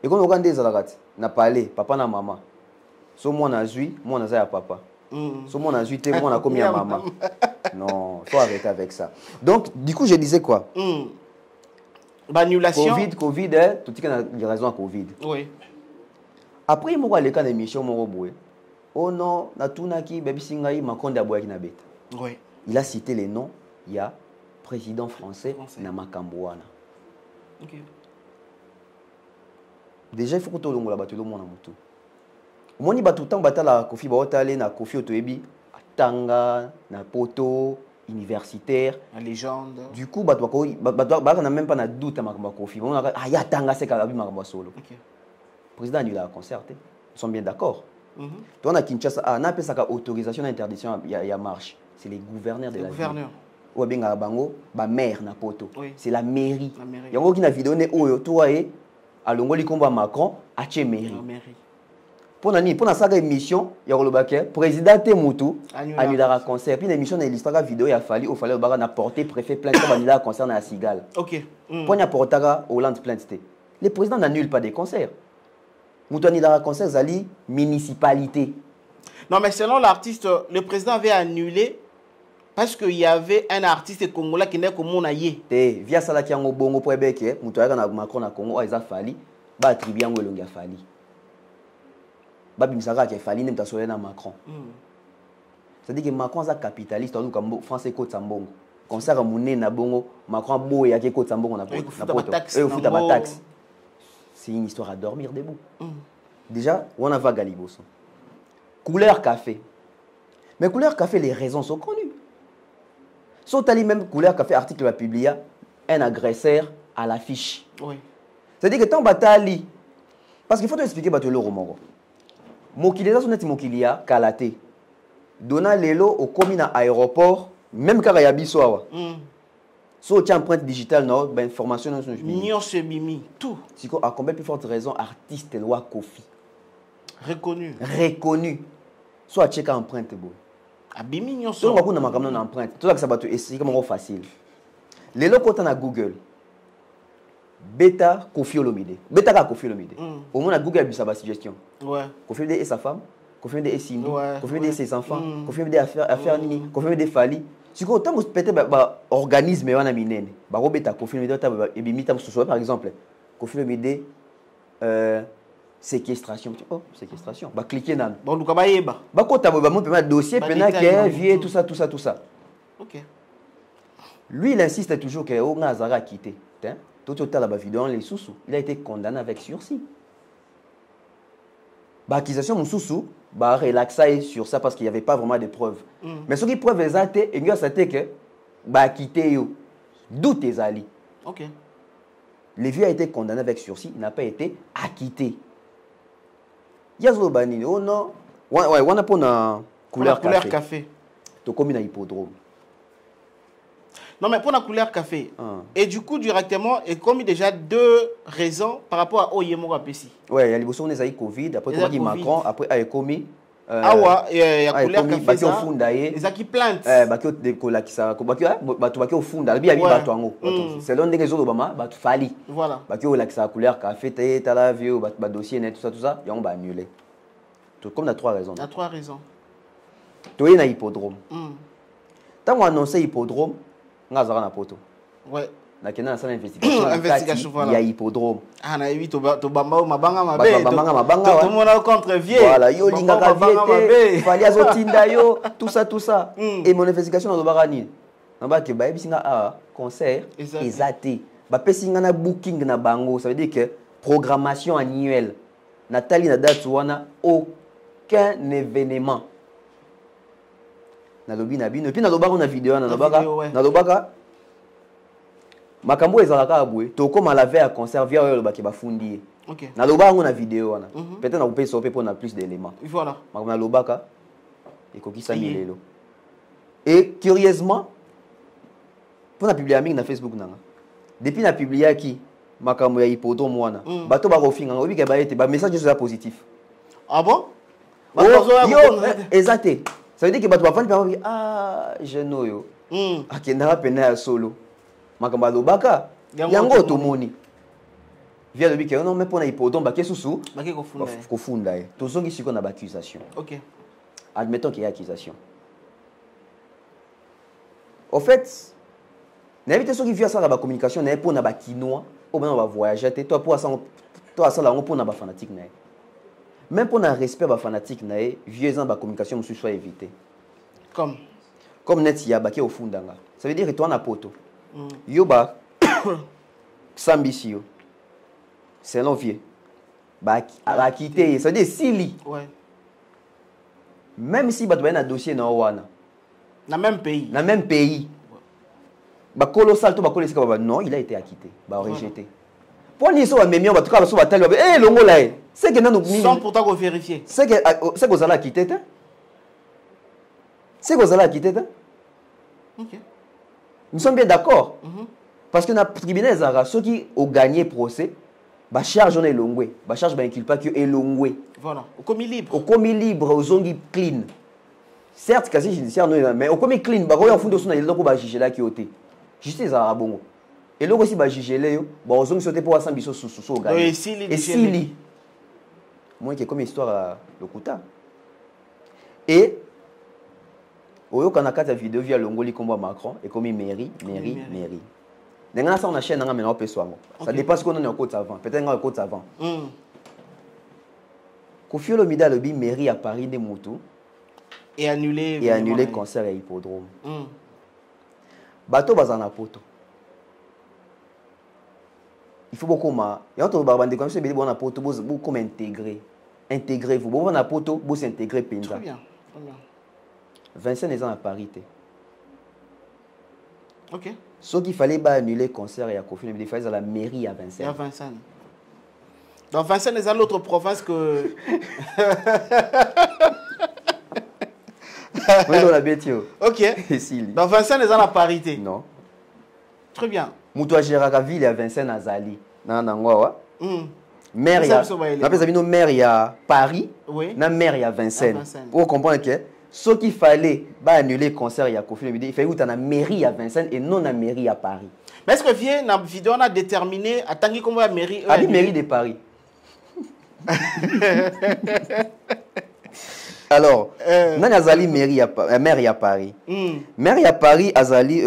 Et quand on regarde des alagats, n'a parlé, papa na maman. So moi na zui, moi na zaya papa. So moi na zui, moi na commis à maman. Non, faut arrêter avec ça. Donc, du coup, je disais quoi?
Annulation.
Covid, tout le monde a raison à Covid.
Oui.
Après, il m'a dit que l'émission m'a oh non, Natunaki, Baby Singaï, Makonda Boyakina Beta.
Oui.
Il a cité les noms. Il y a président français Namakambouana.
OK.
Déjà, il faut que tout le monde ait le monde. Moi, je suis tout le temps la Kofi Baotale, na Kofi Otoebi, Tanga, na Poto. Universitaire,
la légende.
Du coup, on n'a même pas de doute à Kofi. On a il y a Tanga c'est Kalabi Maramba solo. Le président il a concerté. Ils sont bien d'accord. Toi on a Kinshasa, on a appelé ça autorisation d'interdiction il y a marche. C'est les gouverneurs de la ville. Ou bien bango, ba maire na poto. C'est la mairie. Il y a une vidéo né oyo toi et à Longoli combat Macron à chez mairie. Pour la saga émission, il y a le président Temutu annulé un concert. Puis l'émission de l'histoire vidéo, il a fallu apporter préfet plainte comme annulé un concert à Sigal.
OK.
Pour apporter Hollande plainte. Le président n'annule pas des concerts. Mutu annulé un concert, c'est municipalité.
Non, mais selon l'artiste, le président avait annulé parce qu'il y avait un artiste congolais qui n'est comme mon aïe.
Via ça, qui a un bon pour Ebeke, Mutu a Macron à Congo, il a fallu, bah attribuer un Welonga a fallu. Babi Misara qui a fallu même t'assurer dans Macron. C'est-à-dire que Macron est capitaliste, donc comme français côte Sambongo. Concert à Mouné na bongo, Macron boy a qui côte Sambongo na poto. Taxe. C'est une histoire à dormir debout. Déjà, on a va Galiboso. Couleur café. Mais couleur café, les raisons sont connues. Sont allés même couleur café article va publier, un agresseur à l'affiche.
Oui.
C'est-à-dire que tant Batali, Parce qu'il faut t'expliquer bato le romoro. Mokili ça soneti mokili ya kalate. Dona lelo au komi na aéroport même quand ya biso awa. So tu empreinte digitale non ben information non
Mignon se mimi tout.
Siko à combien plus forte raison artiste loi Kofi. Reconnu. Soit check empreinte bo.
Abimi mignon
so. Donc on a makamno na empreinte. Tout ça que ça bato essayer comment facile. Lelo kota na Google. Beta Kofi Olomide. Beta ka Kofi Olomide. Au moins, Google a vu sa suggestion.
Ouais.
Kofi Olomide et sa femme. Kofi Olomide et Simi.
Ouais.
Kofi Olomide et ses enfants. Kofi Olomide affaire Nini. Kofi Olomide Fali. Si vous avez peut-être organisme et on a minene. Bah Beta Kofi Olomide et bimita par exemple. Kofi Olomide séquestration. Oh séquestration. Bah cliquez nan.
Bon nous kabaye ba.
Bah quand tu as mon dossier pena que vie tout ça.
OK.
Lui il insiste toujours que on a Zara quitté. Tout au la vidéo les sous. Il a été condamné avec sursis. Bah accusation mon sous bah relaxer sur ça parce qu'il n'y avait pas vraiment de preuves. Mais ce qui preuve exacte et bien c'était que bah quitté yo. D'où tes alliés.
OK.
Le vieux a été condamné avec sursis, il n'a pas été acquitté. Yazo bani oh non. Ouais, on a pour na couleur
café.
To comme na hippodrome.
Non, mais pour la couleur café. Et du coup, directement, il a commis déjà 2 raisons par rapport à Oyemo Rapesi.
Oui, il y a les boissons des Covid, après il Macron, après il a commis.
Ah ouais, il y a couleur café.
Les
qui plantent.
Au fond, selon les réseaux d'Obama, il fallait.
Voilà.
La couleur café, tu as la vie, le dossier, tout ça, et on va annuler. Comme il y a 3 raisons.
Il y a 3 raisons.
Tu es dans l'hippodrome. Quand on a annoncé l'hippodrome, on a un poto.
Ouais.
On a une investigation. Il y a hippodrome.
Ah, na oui, to bamba ou mabanga mabe.
Tout
le monde a contre vieux.
Voilà, yo lingaka vieux. Il fallait azotinda yo, tout ça. Et mon investigation dans le barani. On va que ba bisinga a concert exacté. Ba pesinga na booking na bango, ça veut dire que programmation annuelle. Nathalie na date wana aucun événement. Na lobi na bino puis na lobaka na vidéo na lobaka makambo ezalaka abwe to koma la veille à concert via oyo lobaki bafundi
OK
na lobaka na vidéo wana peut-être na kupesa ope pour plus d'éléments
voilà
makambo na lobaka ekokisa milelo et curieusement pour na publier mingi na Facebook nanga depuis na publier ki makambo ya hippodrome wana bato ba kofinga obi ke ba ete ba message soit positif.
Ah bon?
Exact. Ça veut dire que bato bafandi pa ah jeune yo akendaka pena ya solo makambo alobaka yango tomoni via le bike non mais pour na hippodrome ba kesusu kofunda ye tozongi siko na accusation.
OK.
Admettons qu'il y a accusation. Au fait n'invite ceux qui viennent ça la communication n'est pour na ba kinois ou bien on va voyager toi pour ça pour na ba fanatique na. Même pour un respect des fanatiques, vieux ans de communication soit évité. Comme net ya baki au fond d'anga. Ça veut dire que toi na poto. Yoba sambisio. C'est l'envieux. Ba a quitté, ça veut dire sili.
Ouais.
Même si ba un dossier na wana.
Dans même pays.
Dans même pays. Ba colossal to ba colossal non, il a été acquitté, ba rejeté. Pour ni so même on va tout cas so ba tali eh longo là. C'est que nous
sans pourtant vérifier.
C'est que vous allez acquitter. C'est que vous allez acquitter.
OK.
Nous sommes bien d'accord. Parce que dans le tribunal ceux qui ont gagné le procès, ba charge on est longue, ba charge ba inculpa que est longue.
Voilà, au commis libre.
Au commis libre, aux ongi clean. Certes casier judiciaire mais au commis clean, ba ko fond na eloko ba juger là qui oté. Justice à bongo. Et là aussi ba juger là yo, ba aux ongi sauter pour assembi so gagner. Et si moi qui est comme histoire à Lokuta. Et au quand on a 4 vidéos via Longoli combat Macron et comme mairie. Maintenant ça on a chaîne on maintenant peut soir. Ça dépend ce qu'on est en côte avant. Peut-être en côte avant. Kofi Olomide le mairie à Paris des motos
et annulé
concert à hippodrome. Bateau bazana poto. Il faut beaucoup ma et entre barbande comme ça be bon poto beaucoup comme intégrer vous bon na poto vous s'intégrer penza.
Très bien.
25 ans à Paris.
OK.
Ce qu'il fallait annuler concert et à Kofi Olomide il fallait à la mairie à Vincennes.
À Vincennes. Donc Vincennes est à l'autre province que...
Oui, on a bêté.
Ok.
Et s'il.
Donc Vincennes est à la parité.
Non.
Très bien.
Moutoua Gérakaville et Vincennes Azali. Non, non, ouais. Maire,
Mais
il y a.
ça, ça,
On appelle ça maire, il y a Paris.
Oui.
Na maire, il y a Vincennes.
Ah, Vincennes.
Pour comprendre que ce qu'il fallait, annuler le concert, il y a Kofi Olomide. Il fallait que tu aies la mairie à Vincennes et non la mairie à Paris.
Mais est-ce que vient dans la vidéo, on a déterminé, à tant qu'on va la mairie.
Ah, la mairie de Paris. Alors, nan azali mairie à Paris. Mairie à Paris azali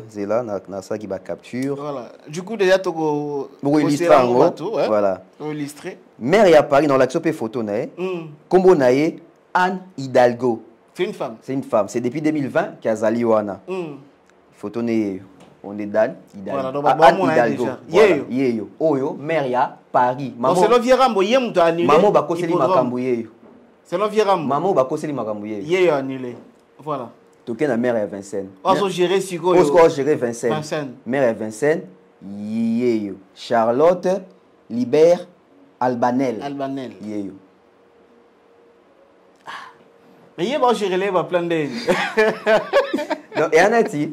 c'est là na ça qui va capture.
Voilà. Du coup déjà tu
pour illustrer en gros. Voilà.
Pour illustrer.
Mairie à Paris dans l'action photo nae. Combo nae Anne Hidalgo.
C'est une femme.
C'est une femme. C'est depuis 2020 qu'azali wana. Photo nae on est Dan Hidalgo.
Voilà, donc
Anne Hidalgo.
Yeyo.
Yeyo. Oyo mairie à Paris.
Maman. C'est le Vierambo yem to annulé.
Maman ba koseli makambu yeyo.
C'est le Vierambo.
Maman ba koseli makambu yeyo.
Yeyo annulé. Voilà.
Toké na mère à Vincennes.
On gérer Sigo.
On gérer Vincennes.
Vincennes.
Mère à Vincennes. Yeyo. Charlotte Libert Albanel.
Albanel.
Yeyo.
Mais il va gérer les va plein de.
Donc et Anati.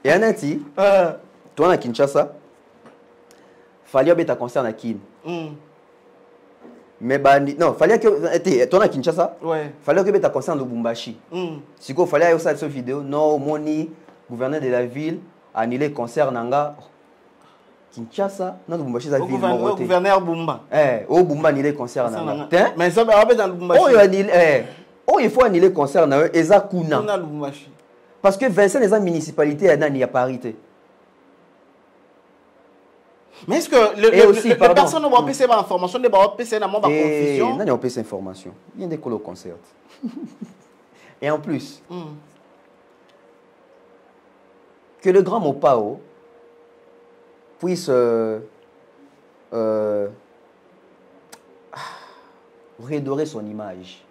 Et Anati. Toi na Kinshasa. Fallait obéir ta concert na Kin. Mais non, fallait que toi na Kinshasa.
Ouais.
Fallait que ta concert na Lubumbashi. Si quoi fallait aussi cette vidéo, non Moni, gouverneur de la ville, annuler le concert nanga Kinshasa, non Lubumbashi ça ville Moroté.
Gouverneur Bumba.
Au Bumba annuler le concert nanga.
Mais ça va dans Lubumbashi.
Oh annuler il faut annuler le concert na eza kuna.
Na Lubumbashi.
Parce que Vincennes est une municipalité à y a parité.
Mais est-ce que les personnes vont passer l'information, ne vont passer dans la confusion?
Non, ils vont passer l'information. Il y a des colos concert. Et en plus, que le grand Mopao puisse redorer son image.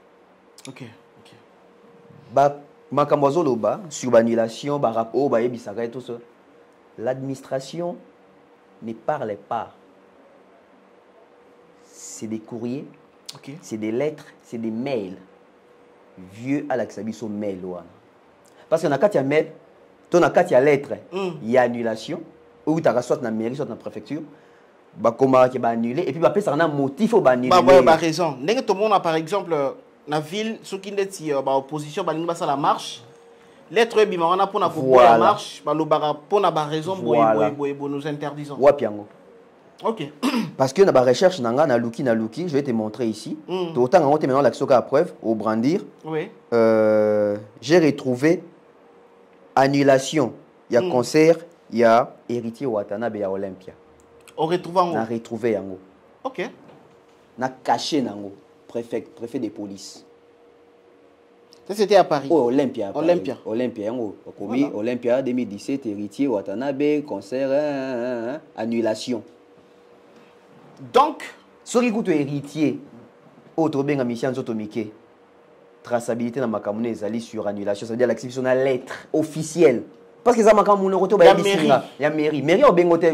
Ok.
Makambozo loba sur l'annulation, rapport, et tout ça. L'administration ne parle pas. C'est des courriers, c'est des lettres, c'est des mails. Vieux à l'axabiso mail. Parce que quand il y a mail, quand il y a lettre, il y a annulation. Ou tu as soit dans la mairie, soit dans la préfecture. Comment qui va annuler et puis ça a un motif pour annuler.
Raison. Tout le monde a par exemple la ville, ceux qui sont en opposition, ça la marche. Lettre bimana pour la marche, pour la raison nous interdisons. Ok.
Parce que dans la recherche na luki, je vais te montrer ici. Autant on maintenant l'action à preuve au brandir.
Oui.
J'ai retrouvé annulation. Il y a concert, il y a héritier Watanabe à Olympia.
On retrouve en
retrouvé yango.
OK.
Na caché nango préfet de police.
Ça c'était à Paris.
Oh, Olympia.
Olympia.
Yango. Voilà. Olympia 2017 héritier Watanabe concert annulation.
Donc,
soki kuto héritier autre benga mission zotomike traçabilité na makamune ezali sur annulation, c'est-à-dire l'activation na lettre officielle. Parce que ça makamune roto ba bisinga ya mairie. Mairie o bengote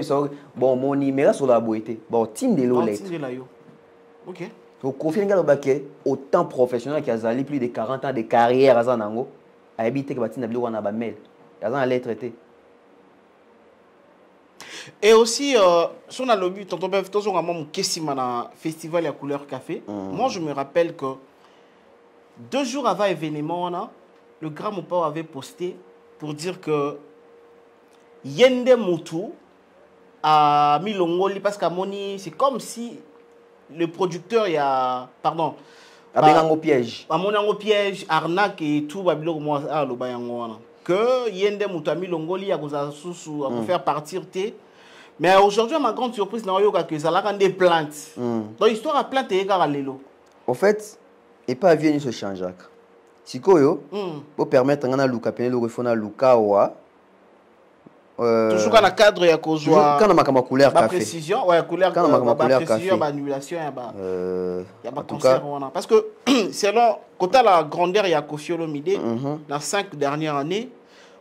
bon mon numéro sur la boité. Bon tin de lo lettre.
OK.
Donc confie ngalo baké autant professionnel qui a zali plus de 40 ans de carrière à Zanango a habité que batina bilo wana ba mail. Ya za lettre traité.
Et aussi, si on a le but, on a festival à couleur café. Moi, je me rappelle que 2 jours avant l'événement, le Grand Mopao avait posté pour dire que Yende Moutou a mis l'ongoli parce qu'à Moni, c'est comme si le producteur, il y a. Pardon.
Un piège.
À mon piège, arnaque et tout, que Yende Moutou a mis l'ongoli à faire partir T. Mais aujourd'hui, ma grande surprise, c'est que ça a des plaintes. Donc, l'histoire a plainte et Lelo.
En fait, et pas venir ce change. Si vous pour permettre à Luka Penelo refona Luka wa
toujours dans le cadre ya kozwa
quand on a couleur café.
Précision, ouais, couleur précision, annulation ya ba concert parce que selon quand la grandeur ya Kofi Olomide dans 5 dernières années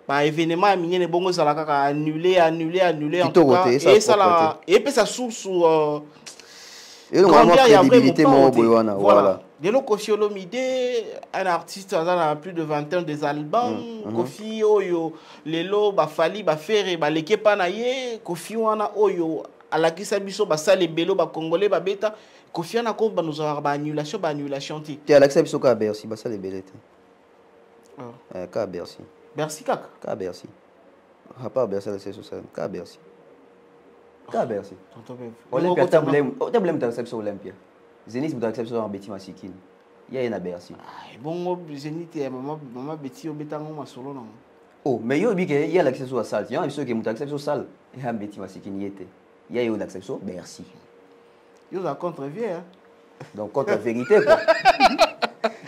bah événement a minié les bongos ça l'a annulé en tout cas et ça la et puis ça sous
Et donc, vraiment crédibilité, mon boywana. Voilà.
De l'eau, Kofi Olomide, un artiste, on a plus de 20 ans des albums. Kofi, Oyo, Lelo, Bafali, Bafere, Baleke Panaye, Kofi, Wana, Oyo, Alakisa Biso, Basale, Belo, Congolais, Babeta. Kofi, on a quoi, nous avons annulation, annulation.
Tu as l'accès à Biso, Ka Bercy, Basale, Belete. Ka Bercy.
Bercy, Kak.
Ka Bercy. Pas Bercy, c'est ça. Ka Bercy. Ka Bercy. Olympia, tu as accepté Olympia. Zénith, tu as accepté en Betty Masikine. Il y a un Bercy.
Bon, Zénith, maman Betty, au bétango, ma solo.
Oh, mais il y a l'accès à la salle. Il y a ceux qui ont accepté la salle. Il y a un Betty Masikine. Il y a eu l'accès à Bercy.
Il y a contre-vieux.
Donc, contre-vérité, quoi.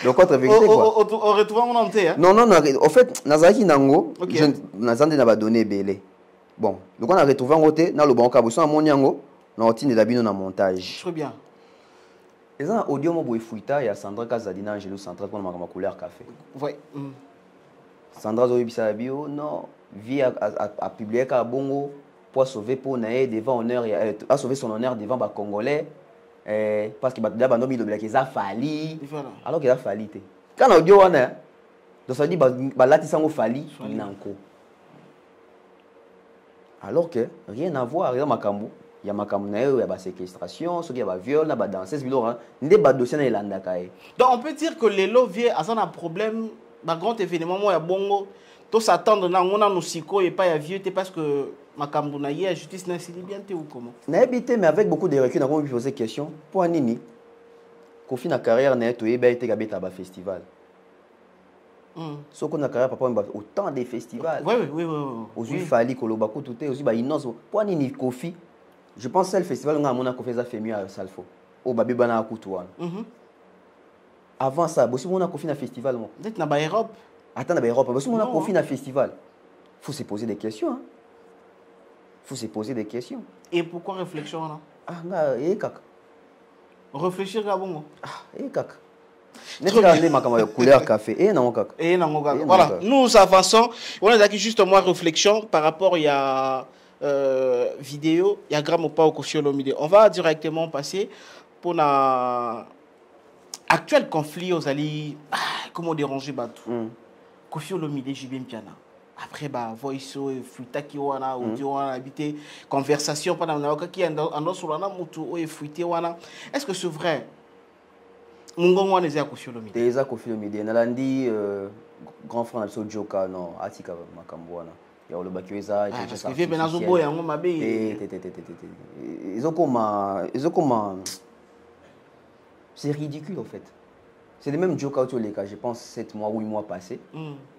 Donc, contre-vérité, quoi.
On retrouve mon entier.
Non, non, non. En fait, Nazaki Nango, Nazande n'a pas donné Belé. Bon, donc on a retrouvé un côté, dans le bon cas, on a mon yango, on a tiré des dans montage.
Très bien.
Et ça, audio, mon boy Fouita, il y a Sandra Kazadina, Angelo Central, pour ma couleur café.
Oui.
Sandra Zoïbisa Bio, non, vie à publier à Bongo, pour sauver pour naer devant honneur, à sauver son honneur devant les Congolais, parce qu'il y a des gens qui ont fallu, alors qu'il a fallu. Quand l'audio, on a, donc ça dit, là, tu sens fallu, il n'a encore. Alors que rien à voir avec Makambu. Il y a Makambu, il y a la séquestration, il y a la viol, il y a la danseuse, il y a des dossiers dans les.
Donc on peut dire que les lots viennent à un problème, un grand événement, il y a Bongo, tout s'attendre, on a nos psychos et pas à vieux, parce que Makambu, il y a la justice, n'a bien ou comment?
N'a habité, mais avec beaucoup de recul, on a posé des questions. Pour un nini, qu'on finit la carrière, n'a été à festival. Ce qu'on a carrière, papa, autant de festivals.
Oui.
Aussi, Fali, Kolobako, tout est aussi, innocent. Pour un nini, Kofi, je pense que le festival, on a fait mieux à Salfo. Au Babibana Koutouan. Avant ça, si on a confié un festival.
Peut-être dans l'Europe.
Attends, dans l'Europe. Si on a confié un festival, il faut se poser des questions. Il faut se poser des questions.
Et pourquoi réflexion là?
Ah, et kaka.
Réfléchir à bon.
Ah, et kaka. N'est-ce couleur café. Et non, kaka.
Et non, kaka. Voilà, nous avançons. On a acquis justement réflexion par rapport à vidéo, il y a Gramme ou pas au Kofi Olomide. On va directement passer pour la actuel conflit aux alliés. Comment déranger Batou Kofi Olomide, JB Mpiana. Après, voice, fuita qui wana, audio wana, habité, conversation pendant la qui est en sur la mutu, ou fuité wana. Est-ce que c'est vrai? Mungongo wana est à Kofi Olomide.
Déjà Kofi Olomide. Nalandi grand frère de Joka, non, Atika Makamboana. Il y a le Bakueza.
Parce que vieux Benazobo, il y a un mabé.
Ils ont comment. C'est ridicule en fait. C'est le même Joka où les cas, je pense 7 mois, 8 mois passés.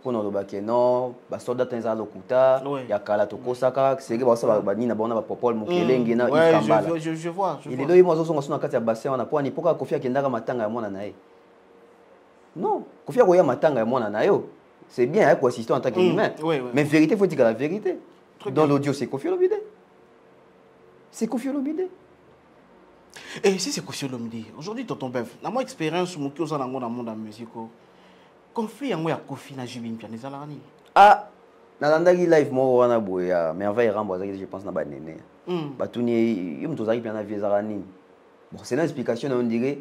Pour nous, non, les soldats sont à l'Okuta, il y a Kalato Kosaka, c'est que ça va ni na bona popol mukelenge na ikambala.
Je vois.
Il est là, moi, je suis en train de bassin, on a pas ni pourquoi Kofi Akendara matanga ya mwana nae. Non, Kofi Akoya matanga ya mwana nae. C'est bien pour assister en tant qu'humain. Mais vérité, il faut dire la vérité. Dans l'audio, c'est Kofi Olomide. C'est Kofi Olomide.
Et si c'est Kofi Olomide, aujourd'hui, Tonton Bev, dans mon expérience, je suis dans le monde de la musique. Conflit, il y a Kofi na JB Mpiana.
Ah, dans le live, moi, je suis merveille, je pense que je bon, c'est une explication, on dirait.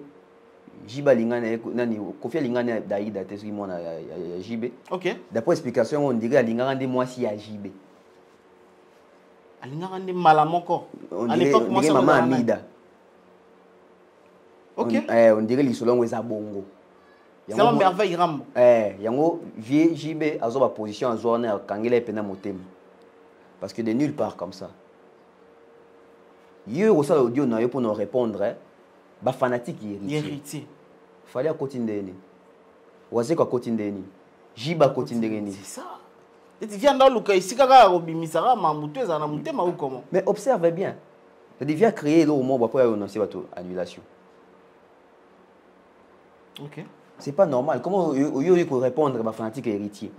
Jiba lingane nani Kofi lingane daïda teski mona ya JB.
OK.
D'après explication on dirait lingane de moi si ya JB.
Lingane malamoko.
À l'époque moi ça maman Amida.
OK.
On dirait lisolongo eza bongo.
C'est un merveille rambo.
Yango vie JB azo ba position en zone kangela pena motema. Parce que de nulle part comme ça. Yo ça audio na yo pour nous répondre. Ba fanatique héritier. Fallait à Kotindeni. Oazé quoi Kotindeni. Jiba Kotindeni.
C'est ça. Et tu viens dans le cas ici kaka obimisara mamouté za na mutema ou comment?
Mais observe bien. Ça devient créer le moment pour annoncer votre annulation.
OK.
C'est pas normal. Comment il faut répondre ba fanatique héritier.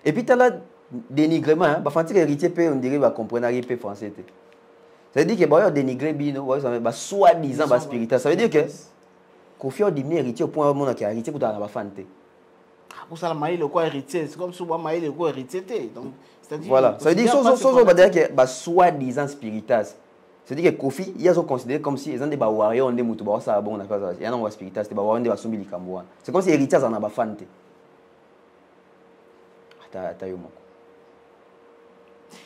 Et puis tu as là dénigrement, ba fanatique héritier peut on dirait va comprendre pas français. Ça veut dire que bah dénigrer bino, bah soi-disant bah spirituel. Ça veut dire que Kofi Olomide héritier au point où on a héritier pour dans la fanté.
Pour ça la maïle le quoi héritier, c'est comme si on maïle le quoi héritier. Donc c'est-à-dire
voilà, ça veut dire que bah soi-disant spirituel. C'est-à-dire que Kofi, ils sont considérés comme si ils ont des warriors, des moutouba, ça bon, il y a un spiritas, des warriors, des basombi likamboa. C'est comme si héritiers en a fante.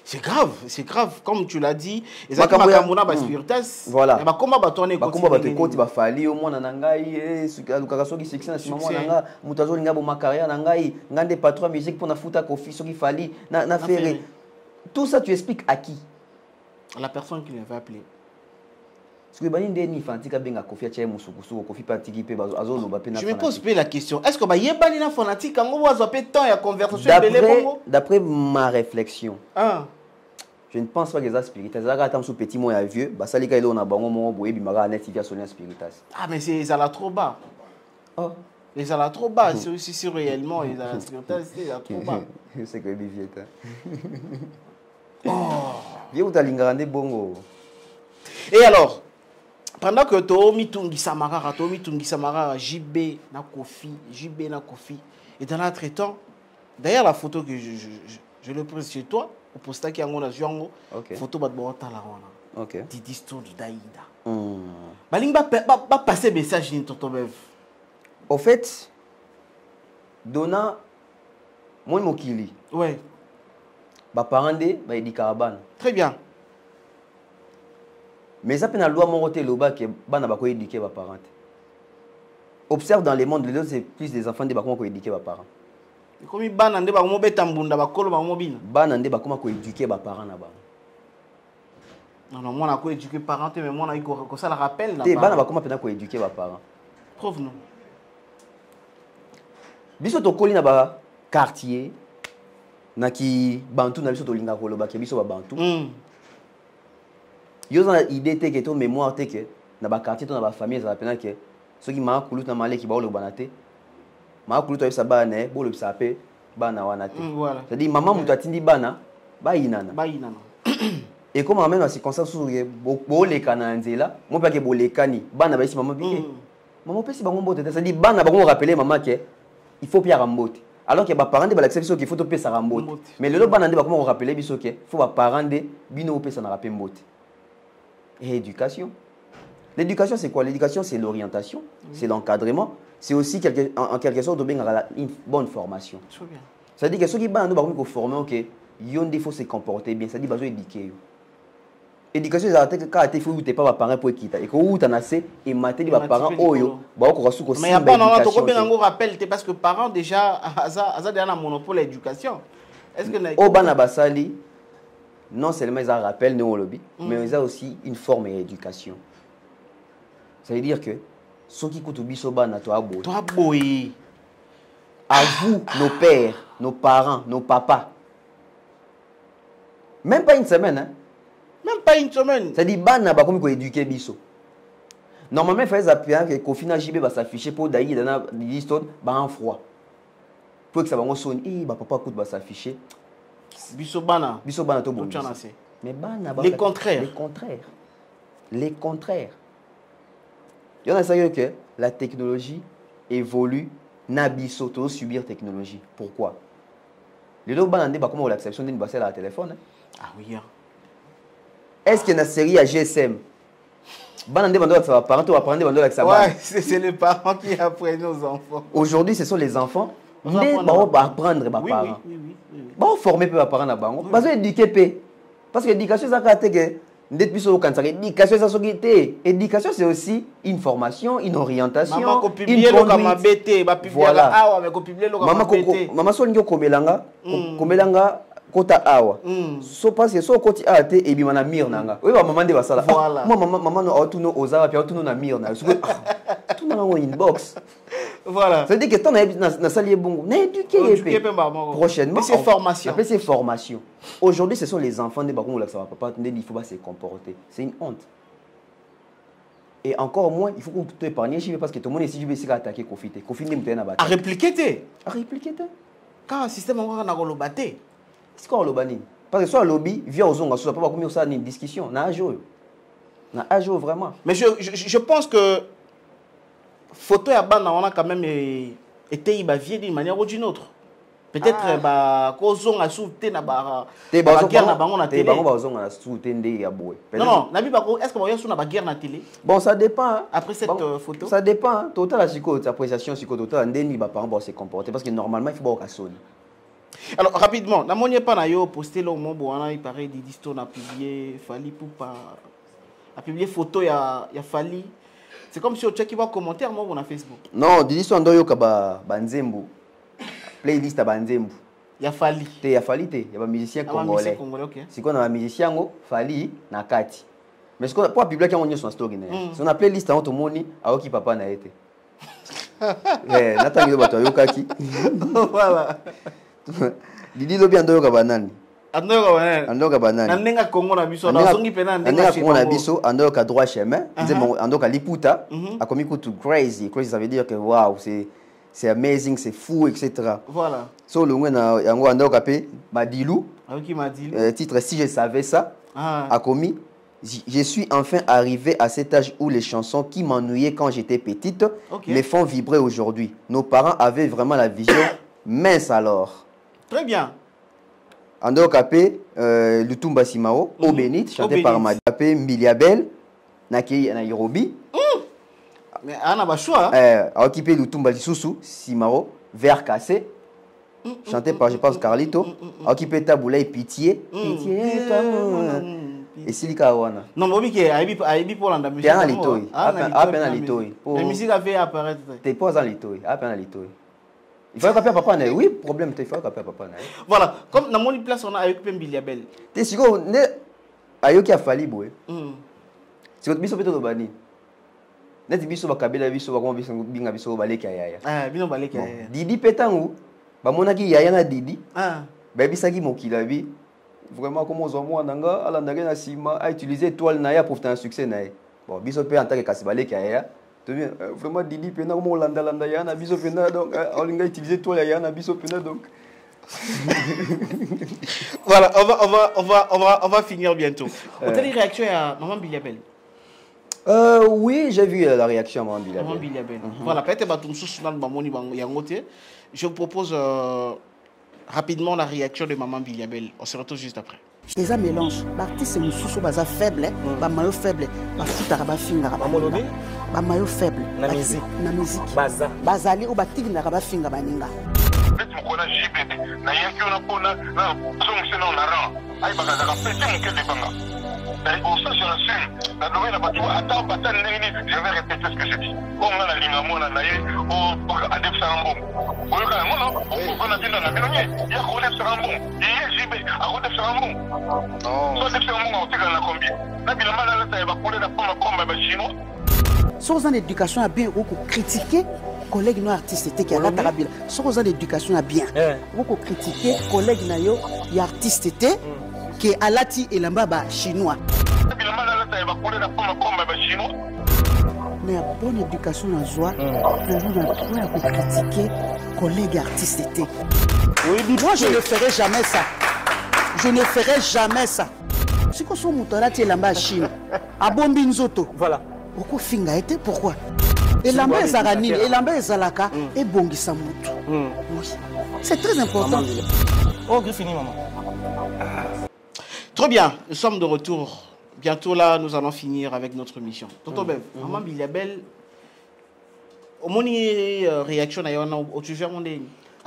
C'est grave, comme tu l'as dit. Ils ont des spiritas.
Voilà.
Comment batourner
côté comment bato côté ba fali au moins nangai, ce que soki succès na sima nanga, mutazo linga bo ma carrière nangai, ngande patron musique pour na futa Kofi soki fali na faire. Tout ça tu expliques à qui?
La personne qui l'avait appelé.
Je me
pose la question. Est-ce que y a un fanatique temps et conversation
d'après ma réflexion, je ne pense pas que les spiritas, les petits mots vieux,
ah mais c'est ça là trop bas. Oh. Les ala trop bas, c'est aussi si réellement les ala spiritas, c'est trop bas.
Je sais que Vivier. Oh, vieux ou talingande bongo.
Et alors, pendant que Tomi Tungi Samara, JB na Kofi, et dans l'autre temps, d'ailleurs la photo que je le pose chez toi, au posta qui a ngona juango, photo bat bo tala wana.
OK.
Didi Tour d'Aïda. Balinga ba passer message ni tonton Bev.
Au fait, Dona moi mokili.
Ouais.
Ba parandé ba edi karabana.
Très bien.
Mais ça, la loi moroté loba qui bana bako éduquer ba parents. Observe dans les mondes, les autres c'est plus des enfants de bako ko éduquer ba parents.
Comme bana nde bako mo beta mbunda bakolo ba mo bina.
Bana nde bako ko éduquer ba parents na ba.
Non, moi na ko éduquer parents mais moi na ko ça la rappelle na.
Te bana bako pena ko éduquer ba parents.
Prouve nous.
Biso to koli na ba quartier na ki bantu na biso to linga ko loba ke biso ba bantu. Yo ont idée que ton mémoire te que na ba quartier ton na ba famille ça pena que ceux qui m'a koulu na malé qui ba le banate m'a koulu to sa bana bo le sapé bana wana te.
Voilà.
C'est-à-dire maman mutu atindi bana ba inana. Et comme même dans circonstances où bo le kana nzela mo pa ke bo le kani bana ba isi maman bi maman pesi bango mbote c'est-à-dire bana ba ko rappeler maman que il faut pia rambote. Alors que les parents de l'acception qu'il faut payer ça rambote. Mais le bana de ba comment rappeler biso que faut ba parents de bino payer ça na rappeler mbote. Et éducation. L'éducation, c'est quoi? L'éducation, c'est l'orientation, c'est l'encadrement, c'est aussi en quelque sorte une bonne formation. C'est-à-dire que ceux qui sont formés, il faut se comporter bien, c'est-à-dire qu'ils doivent éduquer. L'éducation, c'est quand il faut que pas parents pour quitter. Et quand tu as assez, et mater les parents, mais il
n'y a pas de rappel, parce que les parents déjà ont un monopole de l'éducation. Est-ce que
au Banabasali, non seulement ils ont un rappel néo-lobby, mais ils ont aussi une forme d'éducation. Ça veut dire que ceux qui coûtent bisoba na toi boy. À vous, nos pères, nos parents, nos papas. Même pas une semaine, hein?
Même pas une semaine.
Ça dit bana ba comme ko éduquer biso. Normalement il fallait appuyer que Kofina JB va s'afficher pour d'ailleurs dans l'histoire ba en froid. Pour que ça va sonne ba papa coûte va s'afficher.
Bisobana
to bon. Mais bana
les contraires.
Les contraires. Il y en a ça que la technologie évolue nabiso to subir technologie. Pourquoi? Les lots bana ba comment l'acception d'une basse à la téléphone.
Ah oui.
Est-ce qu'il y a une série à GSM? Bana de bando ça va parents va prendre bando avec ça.
Ouais, c'est les parents qui apprennent aux enfants.
Aujourd'hui, ce sont les enfants. Ils vont apprendre les parents. Bon, former les parents là-bas. Parce que éduquer. Parce que l'éducation, ça l'éducation, c'est aussi une formation, une orientation, une conduite. Voilà. Maman, kota awa so parce que so koti ate et bi mana mir nanga oui ba maman de basala moi maman no autuno ozawa puis autuno na mir na tout na ngo inbox
voilà
ça dit que ton na salier bongo na éduquer prochainement
c'est formation
après c'est formation aujourd'hui ce sont les enfants de bakongo là ça va papa il faut pas se comporter c'est une honte et encore moins il faut que tu épargnes parce que tout le monde ici je vais essayer d'attaquer Kofite mutena ba
à répliquer
quand
un système encore na golobaté.
C'est quoi le bani? Parce que soit le lobby vient aux ongles, soit pas comme ça une discussion. Na ajo vraiment.
Mais je pense que photo ya bana on a quand même été vieille d'une manière ou d'une autre. Peut-être bah kozong a souté na ba
guerre
na bango na télé.
Bango bazong na souté ndé ya boy.
Non, nabi ba est-ce que ba sur na ba guerre na télé?
Bon, ça dépend.
Après cette photo.
Ça dépend. Total la psycho, appréciation psycho total ndé ni ba parents vont se comporter parce que normalement il faut pas sonner.
Alors rapidement, na monié pas na yo posté là au moment où il paraît Didi Stone a publié Fally Poupa a publié photo ya Fally. C'est comme si on check va commentaire moi on a Facebook.
Non, Didi Stone ndo yo ka ba nzembo. Playlist à Banzembu.
Il y a Fally.
Il y a Fally, il y a un musicien congolais. Si on a un musicien, Fally, na Kati. Mais ce qu'on a pas publié quand on y son story. Si on a playlist à tout le monde, à qui papa n'a été. Nathan Yoba Toyokaki.
Voilà.
Didi Lobi Andoyoka Banani.
Andoyoka
Banani.
Andenga Congo na biso. Andenga
Congo na biso. Andoyoka droit chemin. Andoyoka Liputa. A commis to crazy. Crazy ça veut dire que waouh c'est amazing, c'est fou, etc.
Voilà.
So le ngwe na yango ando kapé Madilou.
Aoki Madilou.
Titre si je savais ça. A commis je suis enfin arrivé à cet âge où les chansons qui m'ennuyaient quand j'étais petite me font vibrer aujourd'hui. Nos parents avaient vraiment la vision mince alors.
Très bien.
Ando kapé Lutumba Simao, Eau Bénite, chanté par Madapé Miliabel, Naki Nairobi.
Mais on a pas choix.
A occupé Lutumba Lisusu, Simao, Vert cassé, chanté par, je pense, Carlito. A occupé Taboulay Pitié. Pitié, toi, et Silika Awana.
Non, mais oui, Aibi pour l'anda musique.
T'es un litoi. À peine un litoi.
La musique a fait apparaître.
T'es pas un litoi. À peine un litoi. Il faut qu'à papa n'a. Oui, problème, il faut qu'à papa n'a.
Voilà, comme dans mon place, on a occupé Biliabel.
T'es sûr, Ayoki a fallu, boy. C'est votre biso peut-être au bani. Neti biso bakabela biso bakoma biso binga biso baleka yaya.
Bino baleka yaya.
Didi petangu bamonaki yaya na Didi. Babisaki mokila bi. Vraiment comme on zomo nanga ala ndage na sima a utiliser toile na ya pour faire un succès na. Bon biso pe en tant que kasibaleka yaya. Vraiment Didi pena comme landa yaya na biso pena donc on va utiliser toile yaya na biso pena donc.
Voilà, on va finir bientôt. On a des réactions à Maman Biliabel.
Oui, j'ai vu la réaction à Maman
Biliabel. Voilà, peut-être que je vous propose rapidement la réaction de Maman Biliabel. On se retrouve juste après.
Les un mélange. L'artiste est baza faible, ba maillot faible, ba foutara ba finga ba maillot faible. Na musique. Baza. Bazali ou ba tigna ba finga ba ninga.
Mukona jibet na yanki ona pona na songse na ran ay bagaza ka pete mon de banga. Et pour ça, je l'assume. La domaine n'a pas tout. Attends, je vais répéter ce que j'ai dit. Comme on a la ligne à mon anaïe, ou à des sarambons. Vous voyez, on a dit dans la mélodie, il y a un des sarambons. Il y a JB, à des sarambons. Soit des sarambons, on tire dans la combi. Là, il y a mal à la pour la pomme comme un chinois.
Sans en éducation à bien, on peut critiquer collègue non artiste qui a la tarabile. Sans en éducation à bien, on peut critiquer collègue nayo y artiste qui est alati et l'ambaba chinois. Mais la bonne éducation en joie, on peut critiquer collègue artiste. Moi je ne ferai jamais ça. Je ne ferai jamais ça. Si on soit moutonat et l'amba Chine, à Bombinzoto, voilà. Pourquoi finga était pourquoi? Et l'amba est zaranil, et l'amba est zalaka, et bongisa moutou. C'est très important.
Oh, fini maman. Très bien, nous sommes de retour. Bientôt là, nous allons finir avec notre mission. Tonton Bev, Maman Biliabel, au moins réaction à yon au sujet mondial.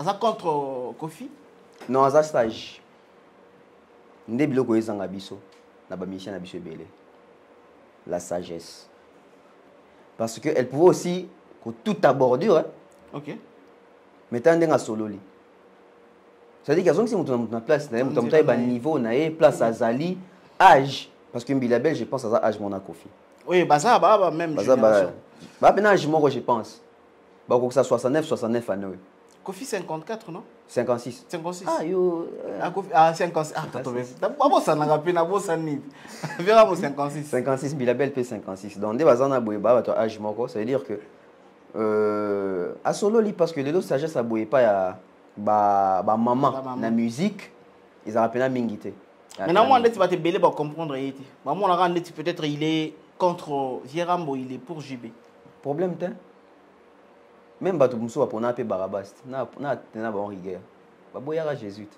Ça contre Kofi?
Non, à stage. Ndé biloko ezanga biso na ba mission na biso belé. La sagesse. Parce que elle pouvait aussi tout à bordure. Hein.
OK.
Mais t'as un sololi. C'est-à-dire qu'il y a des gens qui sont en place, ils ont un niveau, place à Zali, âge. Parce que Biliabel, je pense à ça, âge mon Kofi.
Oui, bah ça, même génération.
Bah, maintenant, je pense. Bah, que ça 69 années.
Kofi 54, non?
56.
56.
Ah, yo.
Ah, 56. Ah, t'as trouvé. D'abord, ça n'a pas pu, d'abord, ça n'y. Verra, 56.
56, Biliabel fait 56. Donc, des bazana boyeba, âge mon ça veut dire que. À solo, parce que les deux sagesses, ça boye pas à. Bah maman la musique ils ont appelé mingité
maintenant moi tu vas te belé pour comprendre maman on a rendu peut-être il est contre Vierambo il est pour JB
problème t'es même bato muso pour na pe barabas na bon rigueur baboyaka Jésus.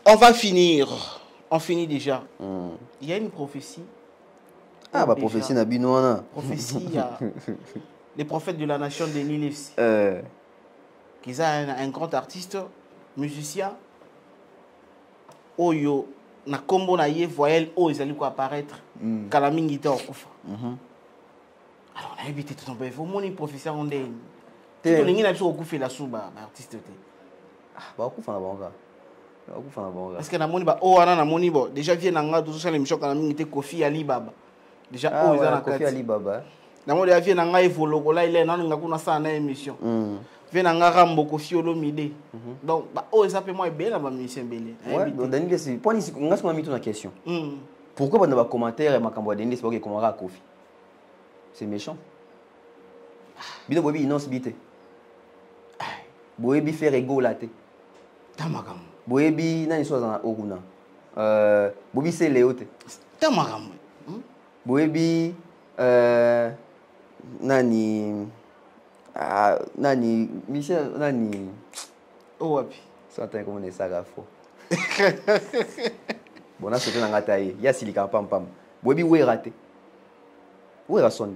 On va finir. On finit déjà. Il y a une prophétie.
Ah, bah prophétie na binoana.
Prophétie, il y a les prophètes de la nation de Nilefsi. Qui a un grand artiste, musicien. Oyo, na kombo na ye voyelle o ils allaient quoi apparaître. Kalamingi te okufa. Alors on a évité tout simplement. Faut moni professeur on est. Tu te lingi na biso okufa la souba artiste te.
Ah, bah okufa na bonga. Okufa na bonga.
Parce que na moni ba o ana na moni bo déjà vient nanga tout ça l'émission Kalamingi te Kofi Ali Baba. Déjà o ils ana
Kofi Ali Baba.
Na moni vient nanga evolo là il est na nga kuna sa na émission. Vient nanga Rambo Kofi Olomide. Donc ba o ils appellent moi belle ba musicien belle.
Ouais, donc Daniel c'est point ici on a ce mis une question. Pourquoi dans les commentaires makambo ya Daniel c'est pas que comment ra Kofi. C'est méchant. Bino bobi innonce bité. Boyebi faire ego laté.
Tamakam.
Boyebi nani so za oguna. Bobi c'est léoté.
Tamakam.
Boyebi nani Michel nani
Oh wapi.
Ça t'es comme des sagas faux. Bon là c'est un ngataye. Ya silika pam pam. Boyebi où est raté. Où est rasont.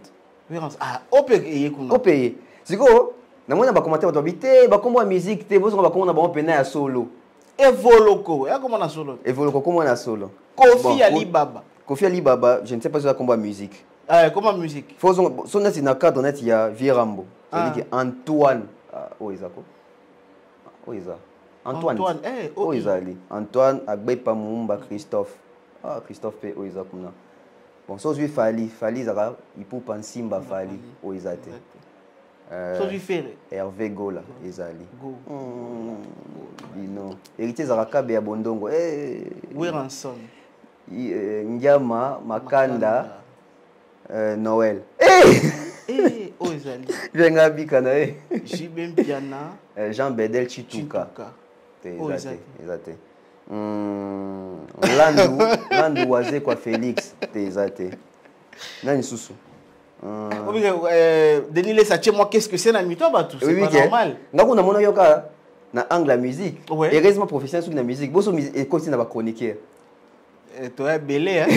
Ah, opeye kuna.
Opeye. Siko na mona ba commentaire to bité ba kombo musique te bozo ba kombo na ba pena ya solo.
Evoloko, ya comment na solo.
Evoloko comment na solo.
Kofi Ali Baba.
Kofi Ali Baba, je ne sais pas si ça combat musique.
Comment musique?
Faut son net na cadre net il y a Vierambo. C'est-à-dire que Antoine Oizako. Oiza. Antoine. Oizali. Antoine Agbepa Mumba Christophe. Ah Christophe P Oiza kuna. Bon, so lui Fali Zara, il peut penser Simba Fali Oizate.
So lui Ferre.
Hervé Gola Ezali. Go. Bino. Héritier Zaraka Be Abondongo.
Weranson.
Ndiama Makanda Noël.
Oizali.
Venga bikana
Jibem Piana.
Jean Bedel Chituka.
Exact.
Landu waze kwa Félix Tezate. Nani susu.
Denis Saché moi qu'est-ce que c'est na mito ba tout c'est pas normal.
Ngako na mona yoka na angle la musique.
Et
heureusement professionnel sur la musique. Boso et continue na ba chroniqueur.
Toi belé hein.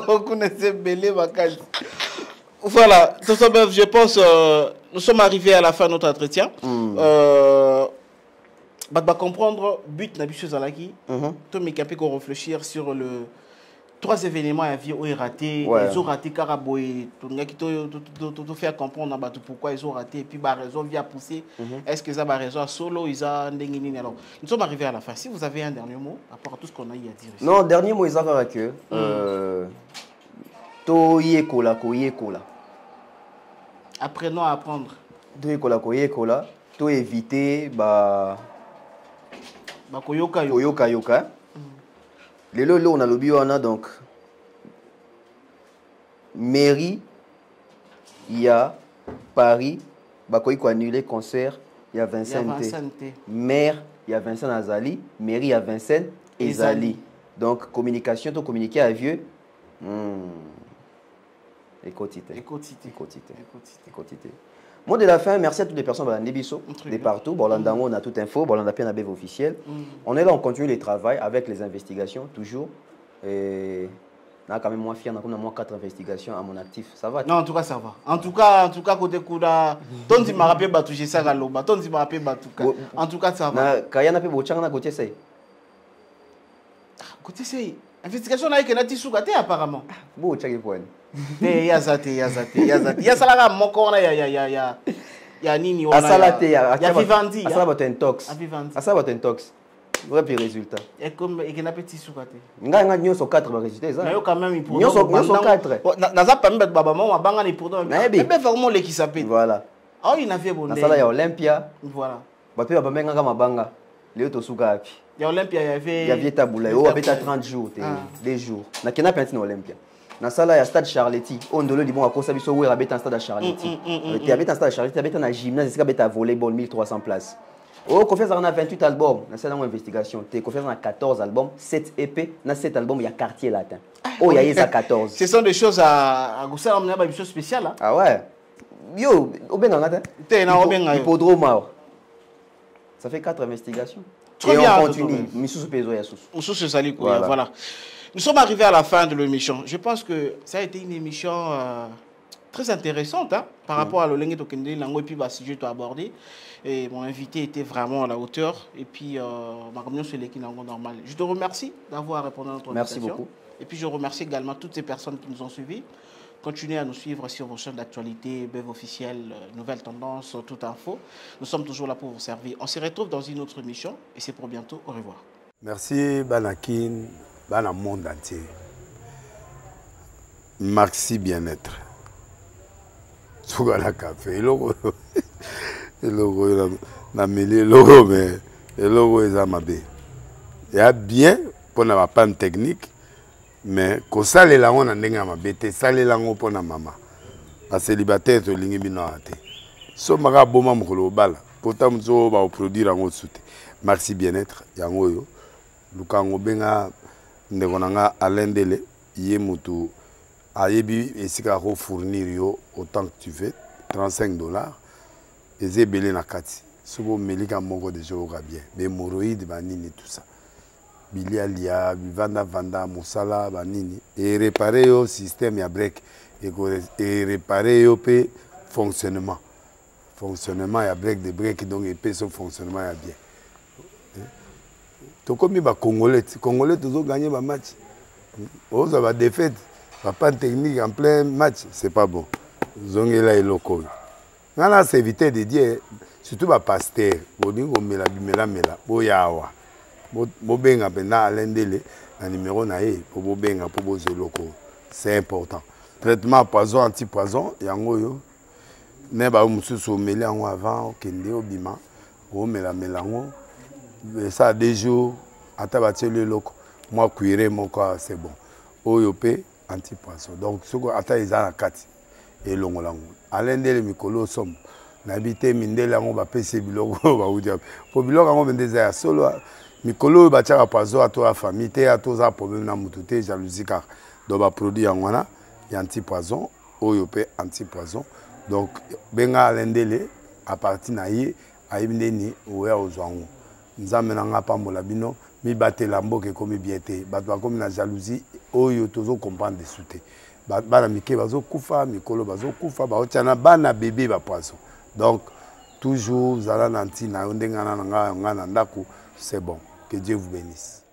On connaissait belé bakaj. Voilà, je pense nous sommes arrivés à la fin de notre entretien. Bah comprendre but na bicho zalaki to me capé qu'on réfléchir sur le trois événements à vie où est raté ils ont raté Karaboy tout ngaki to faire comprendre bah pourquoi ils ont raté et puis bah raison vient pousser est-ce que ça va raison solo ils a ndengini alors nous sommes arrivés à la fin si vous avez un dernier mot à part tout ce qu'on a eu à dire ici.
Non dernier mot ils ont que to yekola ko yekola
apprenons à apprendre
to yekola ko yekola to éviter bah
koyoka
yoka. Lelo on a lobby on a donc mairie il y a Paris bakoy ko annuler concert il y a Vincent maire il y a Vincent Azali mairie il y a Vincent Ezali donc communication to communiquer à vieux écotité. Mot de la fin, merci à toutes les personnes de partout. Bolandango, on a toute info. Bolanda Pian Abev officiel. On est là, on continue le travail avec les investigations, toujours. Et on a quand même moins fier, on a moins 4 investigations à mon actif. Ça va?
Non, en tout cas, ça va. En tout cas, côté Kouda, ton tu m'as rappelé Batouché Sagaloba, ton tu m'as rappelé Batouka. En tout cas, ça va.
Kayana Pe Bochanga, côté Sey.
Côté Sey. Investigation, on a été Natisugate apparemment.
Bon, check it point.
Yazate. Yasalaga moko ya nini
wana. Asalate
ya Vivendi.
Asala botentox. Asala botentox. Vrai puis résultat.
Et comme et kena petit soukate.
Nga nyoso 4 ba résultat ça.
Mais yo quand même il pour.
Nyoso 4.
Naza pas mettre baba mama banga ni pour. Mais vraiment les qui s'appelle.
Voilà.
Ah il n'avait bon.
Asala ya Olympia.
Voilà.
Ba pe baba menga kama banga. Leo to suka api.
Ya Olympia il y avait
tabula. Yo abeta 30 jours, 2 jours. Na kena penti na Olympia. Na sala ya stade Charletti ondolo di bon akosa biso we rabeta stade à Charletti tu habites en stade Charletti tu habites en gymnase tu habites à volleyball 1300 places oh confiance on a 28 albums na sala investigation tu confiance on a 14 albums 7 EP na 7 albums il y a quartier latin oh il y a ça 14
ce sont des choses à gousser on a pas des choses spéciales
ah ouais yo obenga ngata
te na obenga
hippodrome Ça fait 4 investigations.
Très
et
bien,
on continue.
Voilà. Nous sommes arrivés à la fin de l'émission. Je pense que ça a été une émission très intéressante hein, par rapport à l'Olenge Tokende, et puis le sujet abordé. Et mon invité était vraiment à la hauteur. Et puis, ma réunion sur l'équipe normal. Je te remercie d'avoir répondu à notre invitation.
Merci beaucoup.
Et puis, je remercie également toutes ces personnes qui nous ont suivis. Continuez à nous suivre sur vos chaînes d'actualité, BEV officiel, Nouvelles Tendances, Tout Info. Nous sommes toujours là pour vous servir. On se retrouve dans une autre émission et c'est pour bientôt. Au revoir.
Merci Banakin, Bana monde entier. Merci bien-être. Sougala café, logo, na mêlé logo mais logo est amabé. Il y a bien pour la panne technique. Mais quand ça les langues on a n'enga ma bête, ça les langues pour na maman. La célibataire to lingi bino ate. So maga boma mukolo bala. Pourtant mzo ba produire en soute. Merci bien-être yango yo. Lukango benga ndekonanga alendele yé mutu ayebi esika ko fournir yo autant que tu veux $35 et belé na kati. Sobo melika moko de joga bien. Mais hémorroïdes banini tout ça. Bilialia, vanda, mosala, banini. Et réparer le système ya break. Et réparer le fonctionnement. Fonctionnement ya break de break, donc et son fonctionnement ya bien. Tout comme les Congolais. Les Congolais, tous ont gagné le match. Ils ont défaite. Pas de technique en plein match, c'est pas bon. Ils ont gagné les locaux. On a évité de dire, surtout les pasteurs, ils ont mis la Bobenga pena alendele na numéro na ye pour bobenga pour bozo loko c'est important. Traitement poison anti-poison yango yo ne ba mususu meli yango avant kende obima o mela melango ça a 2 jours ata ba tele loko moi cuire moko c'est bon oyo pe anti-poison donc soko ata ezala kati et longolango alendele mikolo somme n'habité mindele yango ba pese biloko ba udia po biloko yango bendeza ya solo mikolo ba tchaka poison à toi famille te à toi problème na mututé jalousie car do ba produit yango ya anti-poison oyo pe anti-poison donc benga alendele à partir na ye ayibindeni oya ozwango nzambe na nga pambola bino mi batela mboke komi biete bato komi na jalousie oyo tozo comprendre desute bana mike bazo kufa mikolo bazo kufa ba otana bana bébé ba poison donc toujours zala nanti na ndenga na nga na ndako c'est bon. Que Dieu vous bénisse.